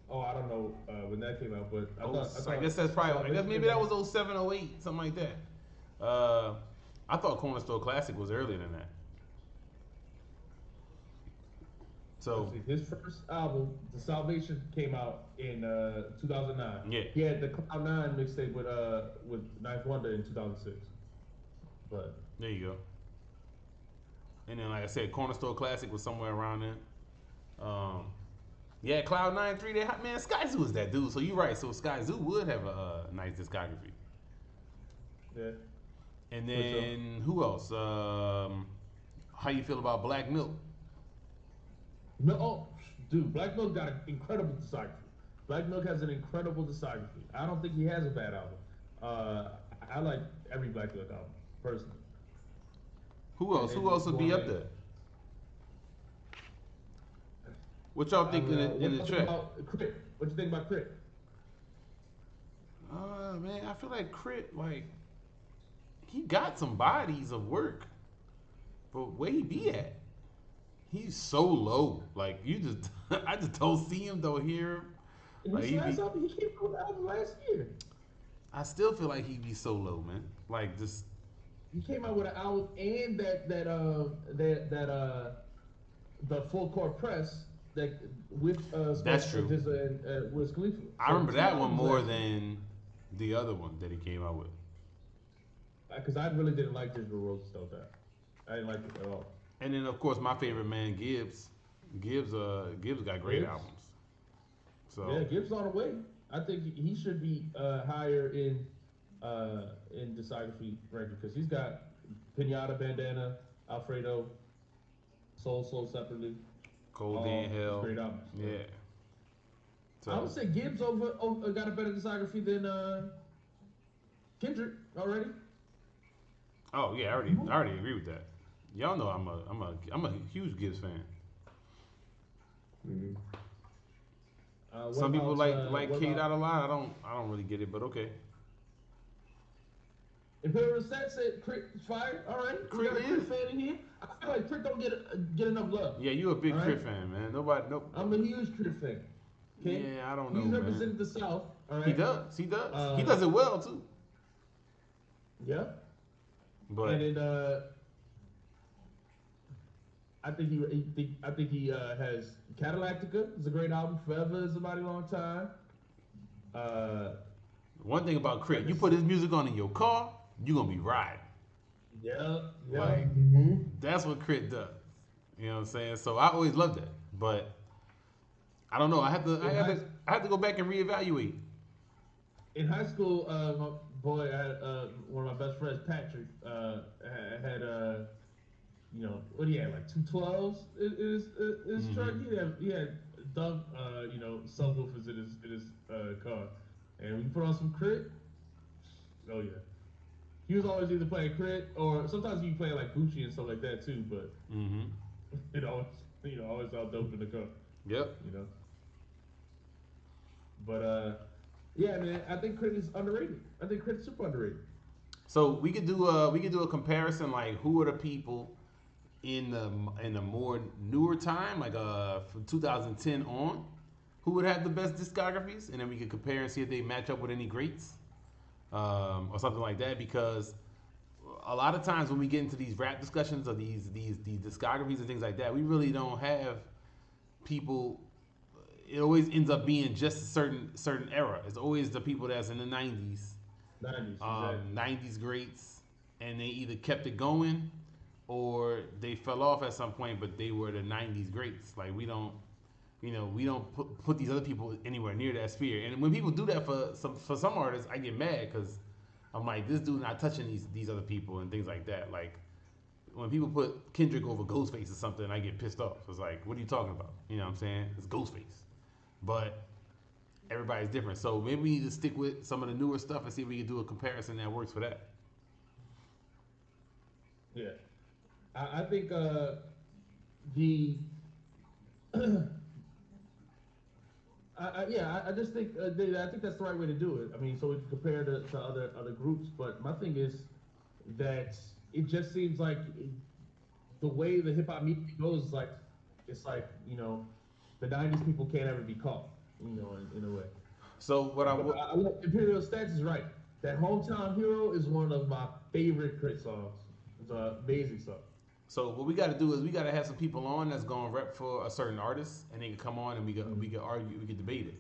Oh, I don't know when that came out, but I guess that's probably. I guess maybe that was 07, 08, something like that. I thought Corner Store Classic was earlier than that. So his first album, The Salvation, came out in 2009. Yeah. He had the Cloud 9 mixtape with Ninth Wonder in 2006. But there you go. And then, like I said, Corner Store Classic was somewhere around then. Yeah, Cloud 9 3 Day. Man, Sky Zoo is that dude. So you're right. So Sky Zoo would have a nice discography. Yeah. And then who else? How you feel about Black Milk? No, dude, Black Milk got an incredible discography. Black Milk has an incredible discography. I don't think he has a bad album. I like every Black Milk album, personally. Who else? Who else would be up there? What y'all think in the track? Crit. What you think about Crit? Man, I feel like Crit, like, he got some bodies of work, but where he be at? He's so low. Like, I just don't see him, don't hear him. Like, he came out with an album last year. I still feel like he'd be so low, man. Like, just. He came out with an album and the full court press with that's true. DZA and Wiz Khalifa. I remember that one more than the other one that he came out with. Because I really didn't like Digital Roses though. I didn't like it at all. And then of course my favorite man, Gibbs. Gibbs got great albums. So yeah, Gibbs on the way. I think he should be higher in discography ranking because he's got Pinata, Bandana, Alfredo, Soul Separately. Cold Day in Hell. Great albums. Yeah. So, I would say Gibbs got a better discography than Kendrick already. Oh yeah, I already agree with that. Y'all know I'm a huge Gibbs fan. Mm-hmm. Some people like K-Dot a lot. I don't really get it, but okay. Imperial Set said Crit fire. All right, Crit we got a Crit fan in here. I feel like Crit don't get enough love. Yeah, you a big Crit fan, man. Nope. I'm a huge Crit fan. Okay? Yeah, I don't know. He's represented the South. All right. He does. He does it well too. Yeah. But and then I think he has Cadillactica. It's a great album. Forever is a mighty long time. One thing about Crit, you put his music on in your car, you're gonna be riding. Yeah. Like, that's what Crit does. You know what I'm saying? So I always loved that. But I don't know. I had to go back and reevaluate. In high school, my boy, I had one of my best friends, Patrick, had what he had, like 212s in his truck. He had dunk, subwoofers in his car, and we put on some crit. Oh yeah, he was always either playing crit or sometimes he played like Gucci and stuff like that too. But always out dope in the car. Yep. But yeah, man, I think crit is underrated. I think crit's super underrated. So we could do a comparison, like who are the people in the more newer time, like from 2010 on, who would have the best discographies, and then we could compare and see if they match up with any greats, or something like that. Because a lot of times when we get into these rap discussions of these discographies and things like that, we really don't have people. It always ends up being just a certain era. It's always the people that's in the 90s, 90s, exactly. 90s greats, and they either kept it going or they fell off at some point, but they were the 90s greats. Like we don't put these other people anywhere near that sphere. And when people do that for some artists, I get mad because I'm like, this dude not touching these other people and things like that. Like when people put Kendrick over Ghostface or something, I get pissed off. It's like, what are you talking about? You know what I'm saying? It's Ghostface. But everybody's different. So maybe we need to stick with some of the newer stuff and see if we can do a comparison that works for that. Yeah. I think the I just think I think that's the right way to do it. I mean, so we can compare to other groups. But my thing is that it just seems like the way the hip hop music goes is like it's like the '90s people can't ever be caught, in a way. So what Imperial Stats is right. That Hometown Hero is one of my favorite Crit songs. It's an amazing song. So what we got to do is we got to have some people on that's going to rep for a certain artist, and they can come on and we can argue, we can debate it.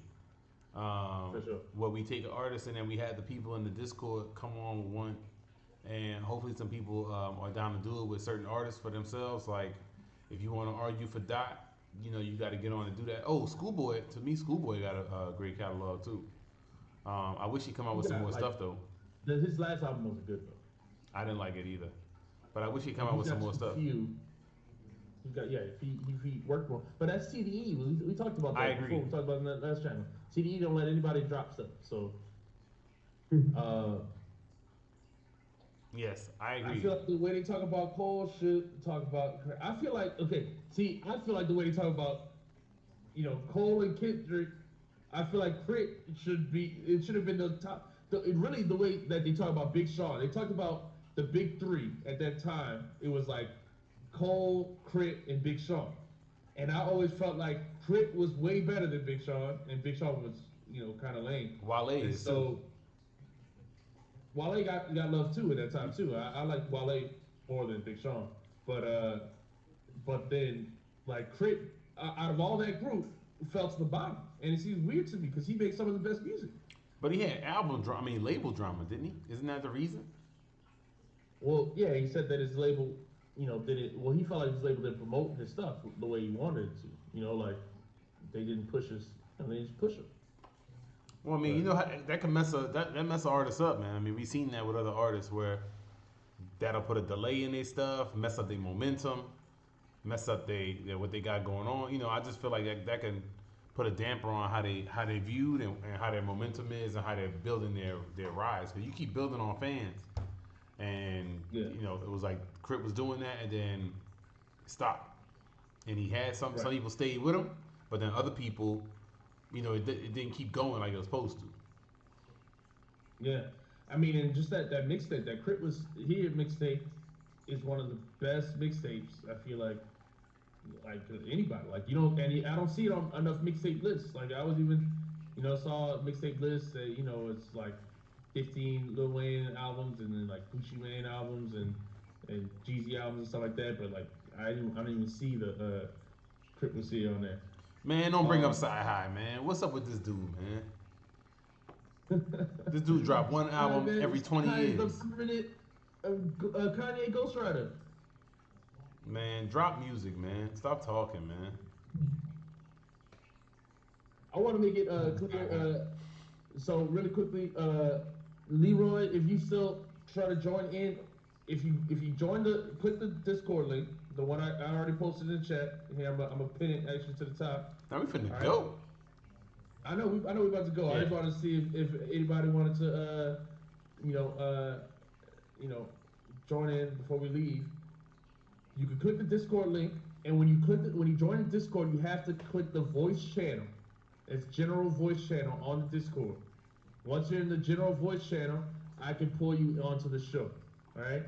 For sure. Where we take an artist and then we have the people in the Discord come on with one, and hopefully some people are down to do it with certain artists for themselves. Like if you want to argue for Dot, you got to get on and do that. Oh, Schoolboy, to me, Schoolboy got a great catalog too. I wish he'd come out with some more stuff though. His last album wasn't good though. I didn't like it either. But I wish he'd come out with some more stuff. He worked more. But that's CDE. We talked about that I agree. before. We talked about it in that last channel. CDE don't let anybody drop stuff. So, yes, I agree. I feel like the way they talk about Cole should talk about. I feel like I feel like the way they talk about, Cole and Kendrick. I feel like Crit should have been the top. Really, the way that they talk about Big Sean, they talked about the big three at that time. It was like Cole, Crit, and Big Sean. And I always felt like Crit was way better than Big Sean, and Big Sean was, kind of lame. Wale is so. Wale got love too at that time too. I like Wale more than Big Sean, but then like Crit, out of all that group, fell to the bottom, and it seems weird to me because he makes some of the best music. But he had label drama, didn't he? Isn't that the reason? Well, yeah, he said that his label, did it. Well, he felt like his label didn't promote his stuff the way he wanted it to. Like they didn't push they just push him. Well, I mean, that can mess an artist up, man. I mean, we've seen that with other artists where that'll put a delay in their stuff, mess up their momentum, mess up what they got going on. I just feel like that can put a damper on how they viewed and how their momentum is and how they're building their rise. Because you keep building on fans, and it was like Crit was doing that and then stopped, and he had some people stayed with him, but then other people, it didn't keep going like it was supposed to. Yeah, I mean, and just that mixtape, that Crit was here mixtape is one of the best mixtapes. I feel like anybody, and I don't see it on enough mixtape lists. Like I was even, saw mixtape lists that it's like 15 Lil Wayne albums and then like Gucci Mane albums and Jeezy albums and stuff like that. But like I don't even see the Crit was here on there. Man, don't bring up Side High, man. What's up with this dude, man? This dude dropped one album every 20 years. The permanent Kanye ghostwriter. Man, drop music, man. Stop talking, man. I want to make it clear. So really quickly, Leroy, if you still try to join in, if you join click the Discord link, the one I already posted in the chat. Here I'm gonna pin it actually to the top. Now we finna All go. right. I know we're about to go. Yeah. I just wanted to see if anybody wanted to you know, join in before we leave. You can click the Discord link, and when you join the Discord, you have to click the voice channel. It's general voice channel on the Discord. Once you're in the general voice channel, I can pull you onto the show. All right.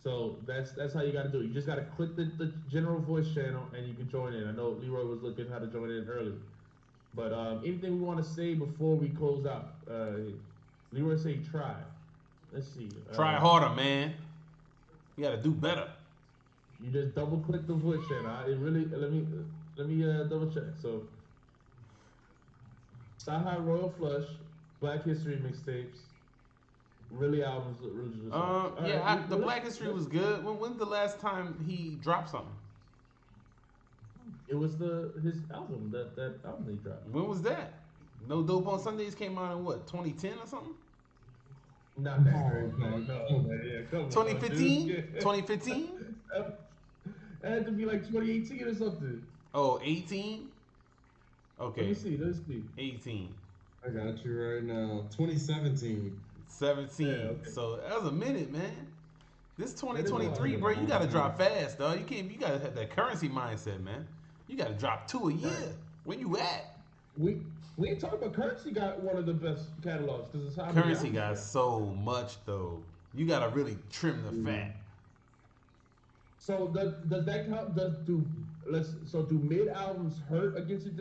So that's how you got to do it. You just got to click the general voice channel, and you can join in. I know Leroy was looking how to join in earlier. But anything we want to say before we close out? Leroy say try. Let's see. Try harder, man. You gotta do better. You just double click the voice channel. It really let me double check. So, Sci-Hi Royal Flush, Black History mixtapes, really albums, original songs. Yeah, the Black History was good. When's the last time he dropped something? It was his album that album he dropped. When was that? No Dope on Sundays came out in what, 2010 or something? Not that great, man. No, man. Yeah, come 2015? On, 2015? It had to be like 2018 or something. Oh, 18? Okay. Let's see. 18. I got you right now. 2017. 17. Yeah, okay. So that was a minute, man. This 2023, bro, you gotta drop fast, dog. You gotta have that currency mindset, man. You gotta drop 2 a year. Right. Where you at? We ain't talking about Currency got one of the best catalogs because it's how Currency got so much though. You gotta really trim the fat. So does that count? Do mid albums hurt against your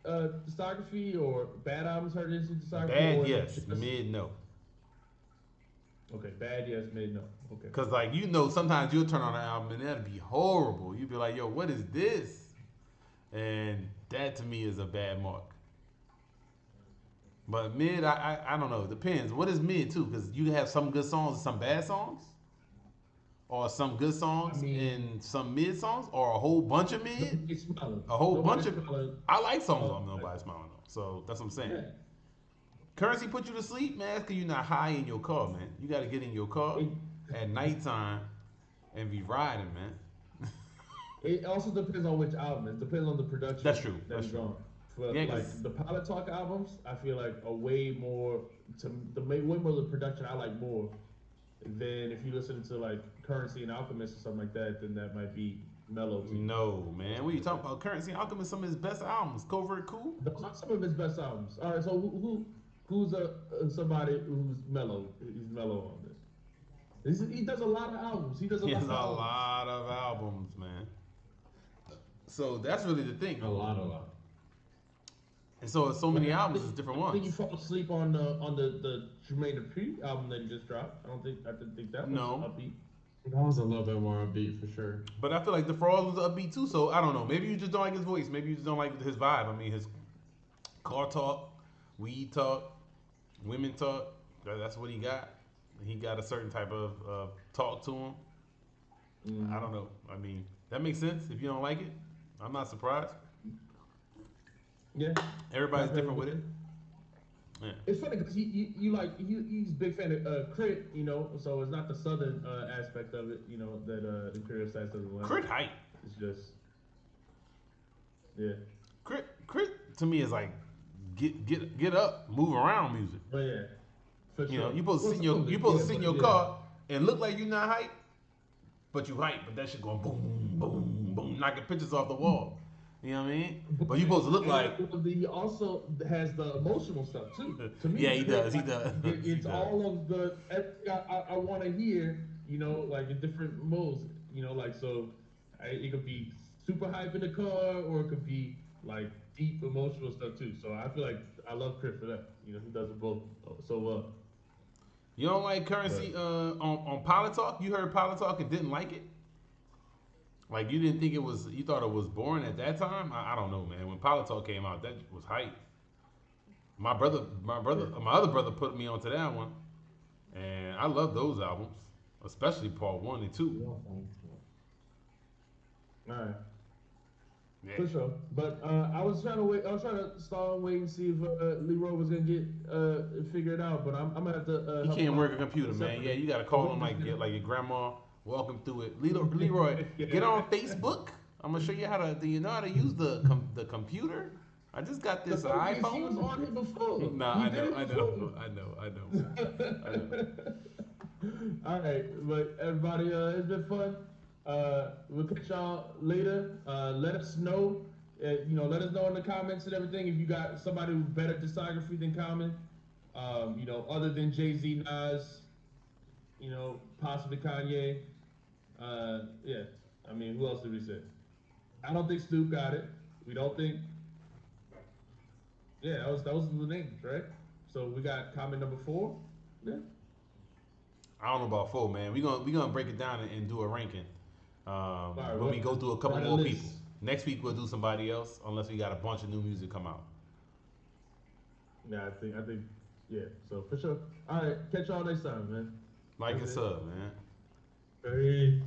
discography, or bad albums hurt against your discography? Bad, yes. Mid, no. Okay, bad, yes. Mid, no. Okay. Cause like sometimes you'll turn on an album and that'll be horrible. You'll be like, yo, what is this? And that to me is a bad mark. But mid, I don't know. It depends. What is mid too? Because you have some good songs and some bad songs, or some good songs and some mid songs, or a whole bunch of mid. A whole bunch of. I like songs on Nobody Smiling though. So that's what I'm saying. Yeah. Currency put you to sleep, man. Because you're not high in your car, man. You got to get in your car at nighttime and be riding, man. It also depends on which album. It depends on the production. That's true. That's true. For like the Pilot Talk albums, I feel like way more of the production I like more than if you listen to like Currency and Alchemist or something like that. Then that might be mellow. No, man. What are you talking about? Currency and Alchemist, some of his best albums. Covert Cool. Those are some of his best albums. All right, so who's somebody who's mellow? He's mellow on this. He does a lot of albums. He has a lot of albums, man. So that's really the thing. A lot. And so many albums, is different ones. I think you fall asleep on the Jermaine Dupri album that you just dropped. I didn't think that was upbeat. That was a little bit more upbeat for sure. But I feel like the Frauds was upbeat too. So I don't know. Maybe you just don't like his voice. Maybe you just don't like his vibe. I mean, his car talk, weed talk, women talk. That's what he got. He got a certain type of talk to him. I don't know. I mean, that makes sense. If you don't like it, I'm not surprised. Yeah, everybody's different with it. Yeah. It's funny because he's a big fan of Crit, so it's not the southern aspect of it, that Imperial Stats doesn't like. Crit hype. It's just, yeah. Crit to me is like get up, move around music. Oh yeah, for sure. You're supposed to sit in your car and look like you're not hype, but you hype, but that shit going boom, boom, boom, knocking pictures off the wall. You know what I mean? But you supposed to look like. He also has the emotional stuff too. To me, yeah, he does. It's all of the I want to hear. Like in different modes. It could be super hype in the car, or it could be like deep emotional stuff too. So I feel like I love Chris for that. He does it both so well. You don't like Currency on Pilot Talk? You heard Pilot Talk and didn't like it? Like you didn't think you thought it was boring at that time? I don't know, man. When Pilot Talk came out, that was hype. My other brother put me onto that one, and I love those albums, especially Part 1 and 2. All right. Yeah. For sure. But I was trying to wait. I was trying to stall and wait and see if Leroy was gonna get figured out. But I'm gonna have to. He help can't him work out a computer, man. Yeah, separately. you gotta So call we him just like gonna- your grandma. Walk him through it. Leroy, get on Facebook. I'm gonna show you how to. Do you know how to use the computer? I just got this The focus, he was iPhone. on it before. Nah, He I did know, it I know, I know, I know, I know. All right, but everybody, it's been fun. We'll catch y'all later. Let us know. Let us know in the comments and everything if you got somebody who's better at discography than Common. Other than Jay-Z, Nas, possibly Kanye. Yeah. I mean, who else did we say? I don't think Snoop got it. We don't think. Yeah, that was the names, right? So we got comment number 4. Yeah. I don't know about 4, man. We gonna break it down and do a ranking. right, When we go through a couple write a more list. people. Next week we'll do somebody else, unless we got a bunch of new music come out. Yeah, I think, yeah. So for sure. All right, catch y'all next time, man. Like That's and it. sub, man. Hey.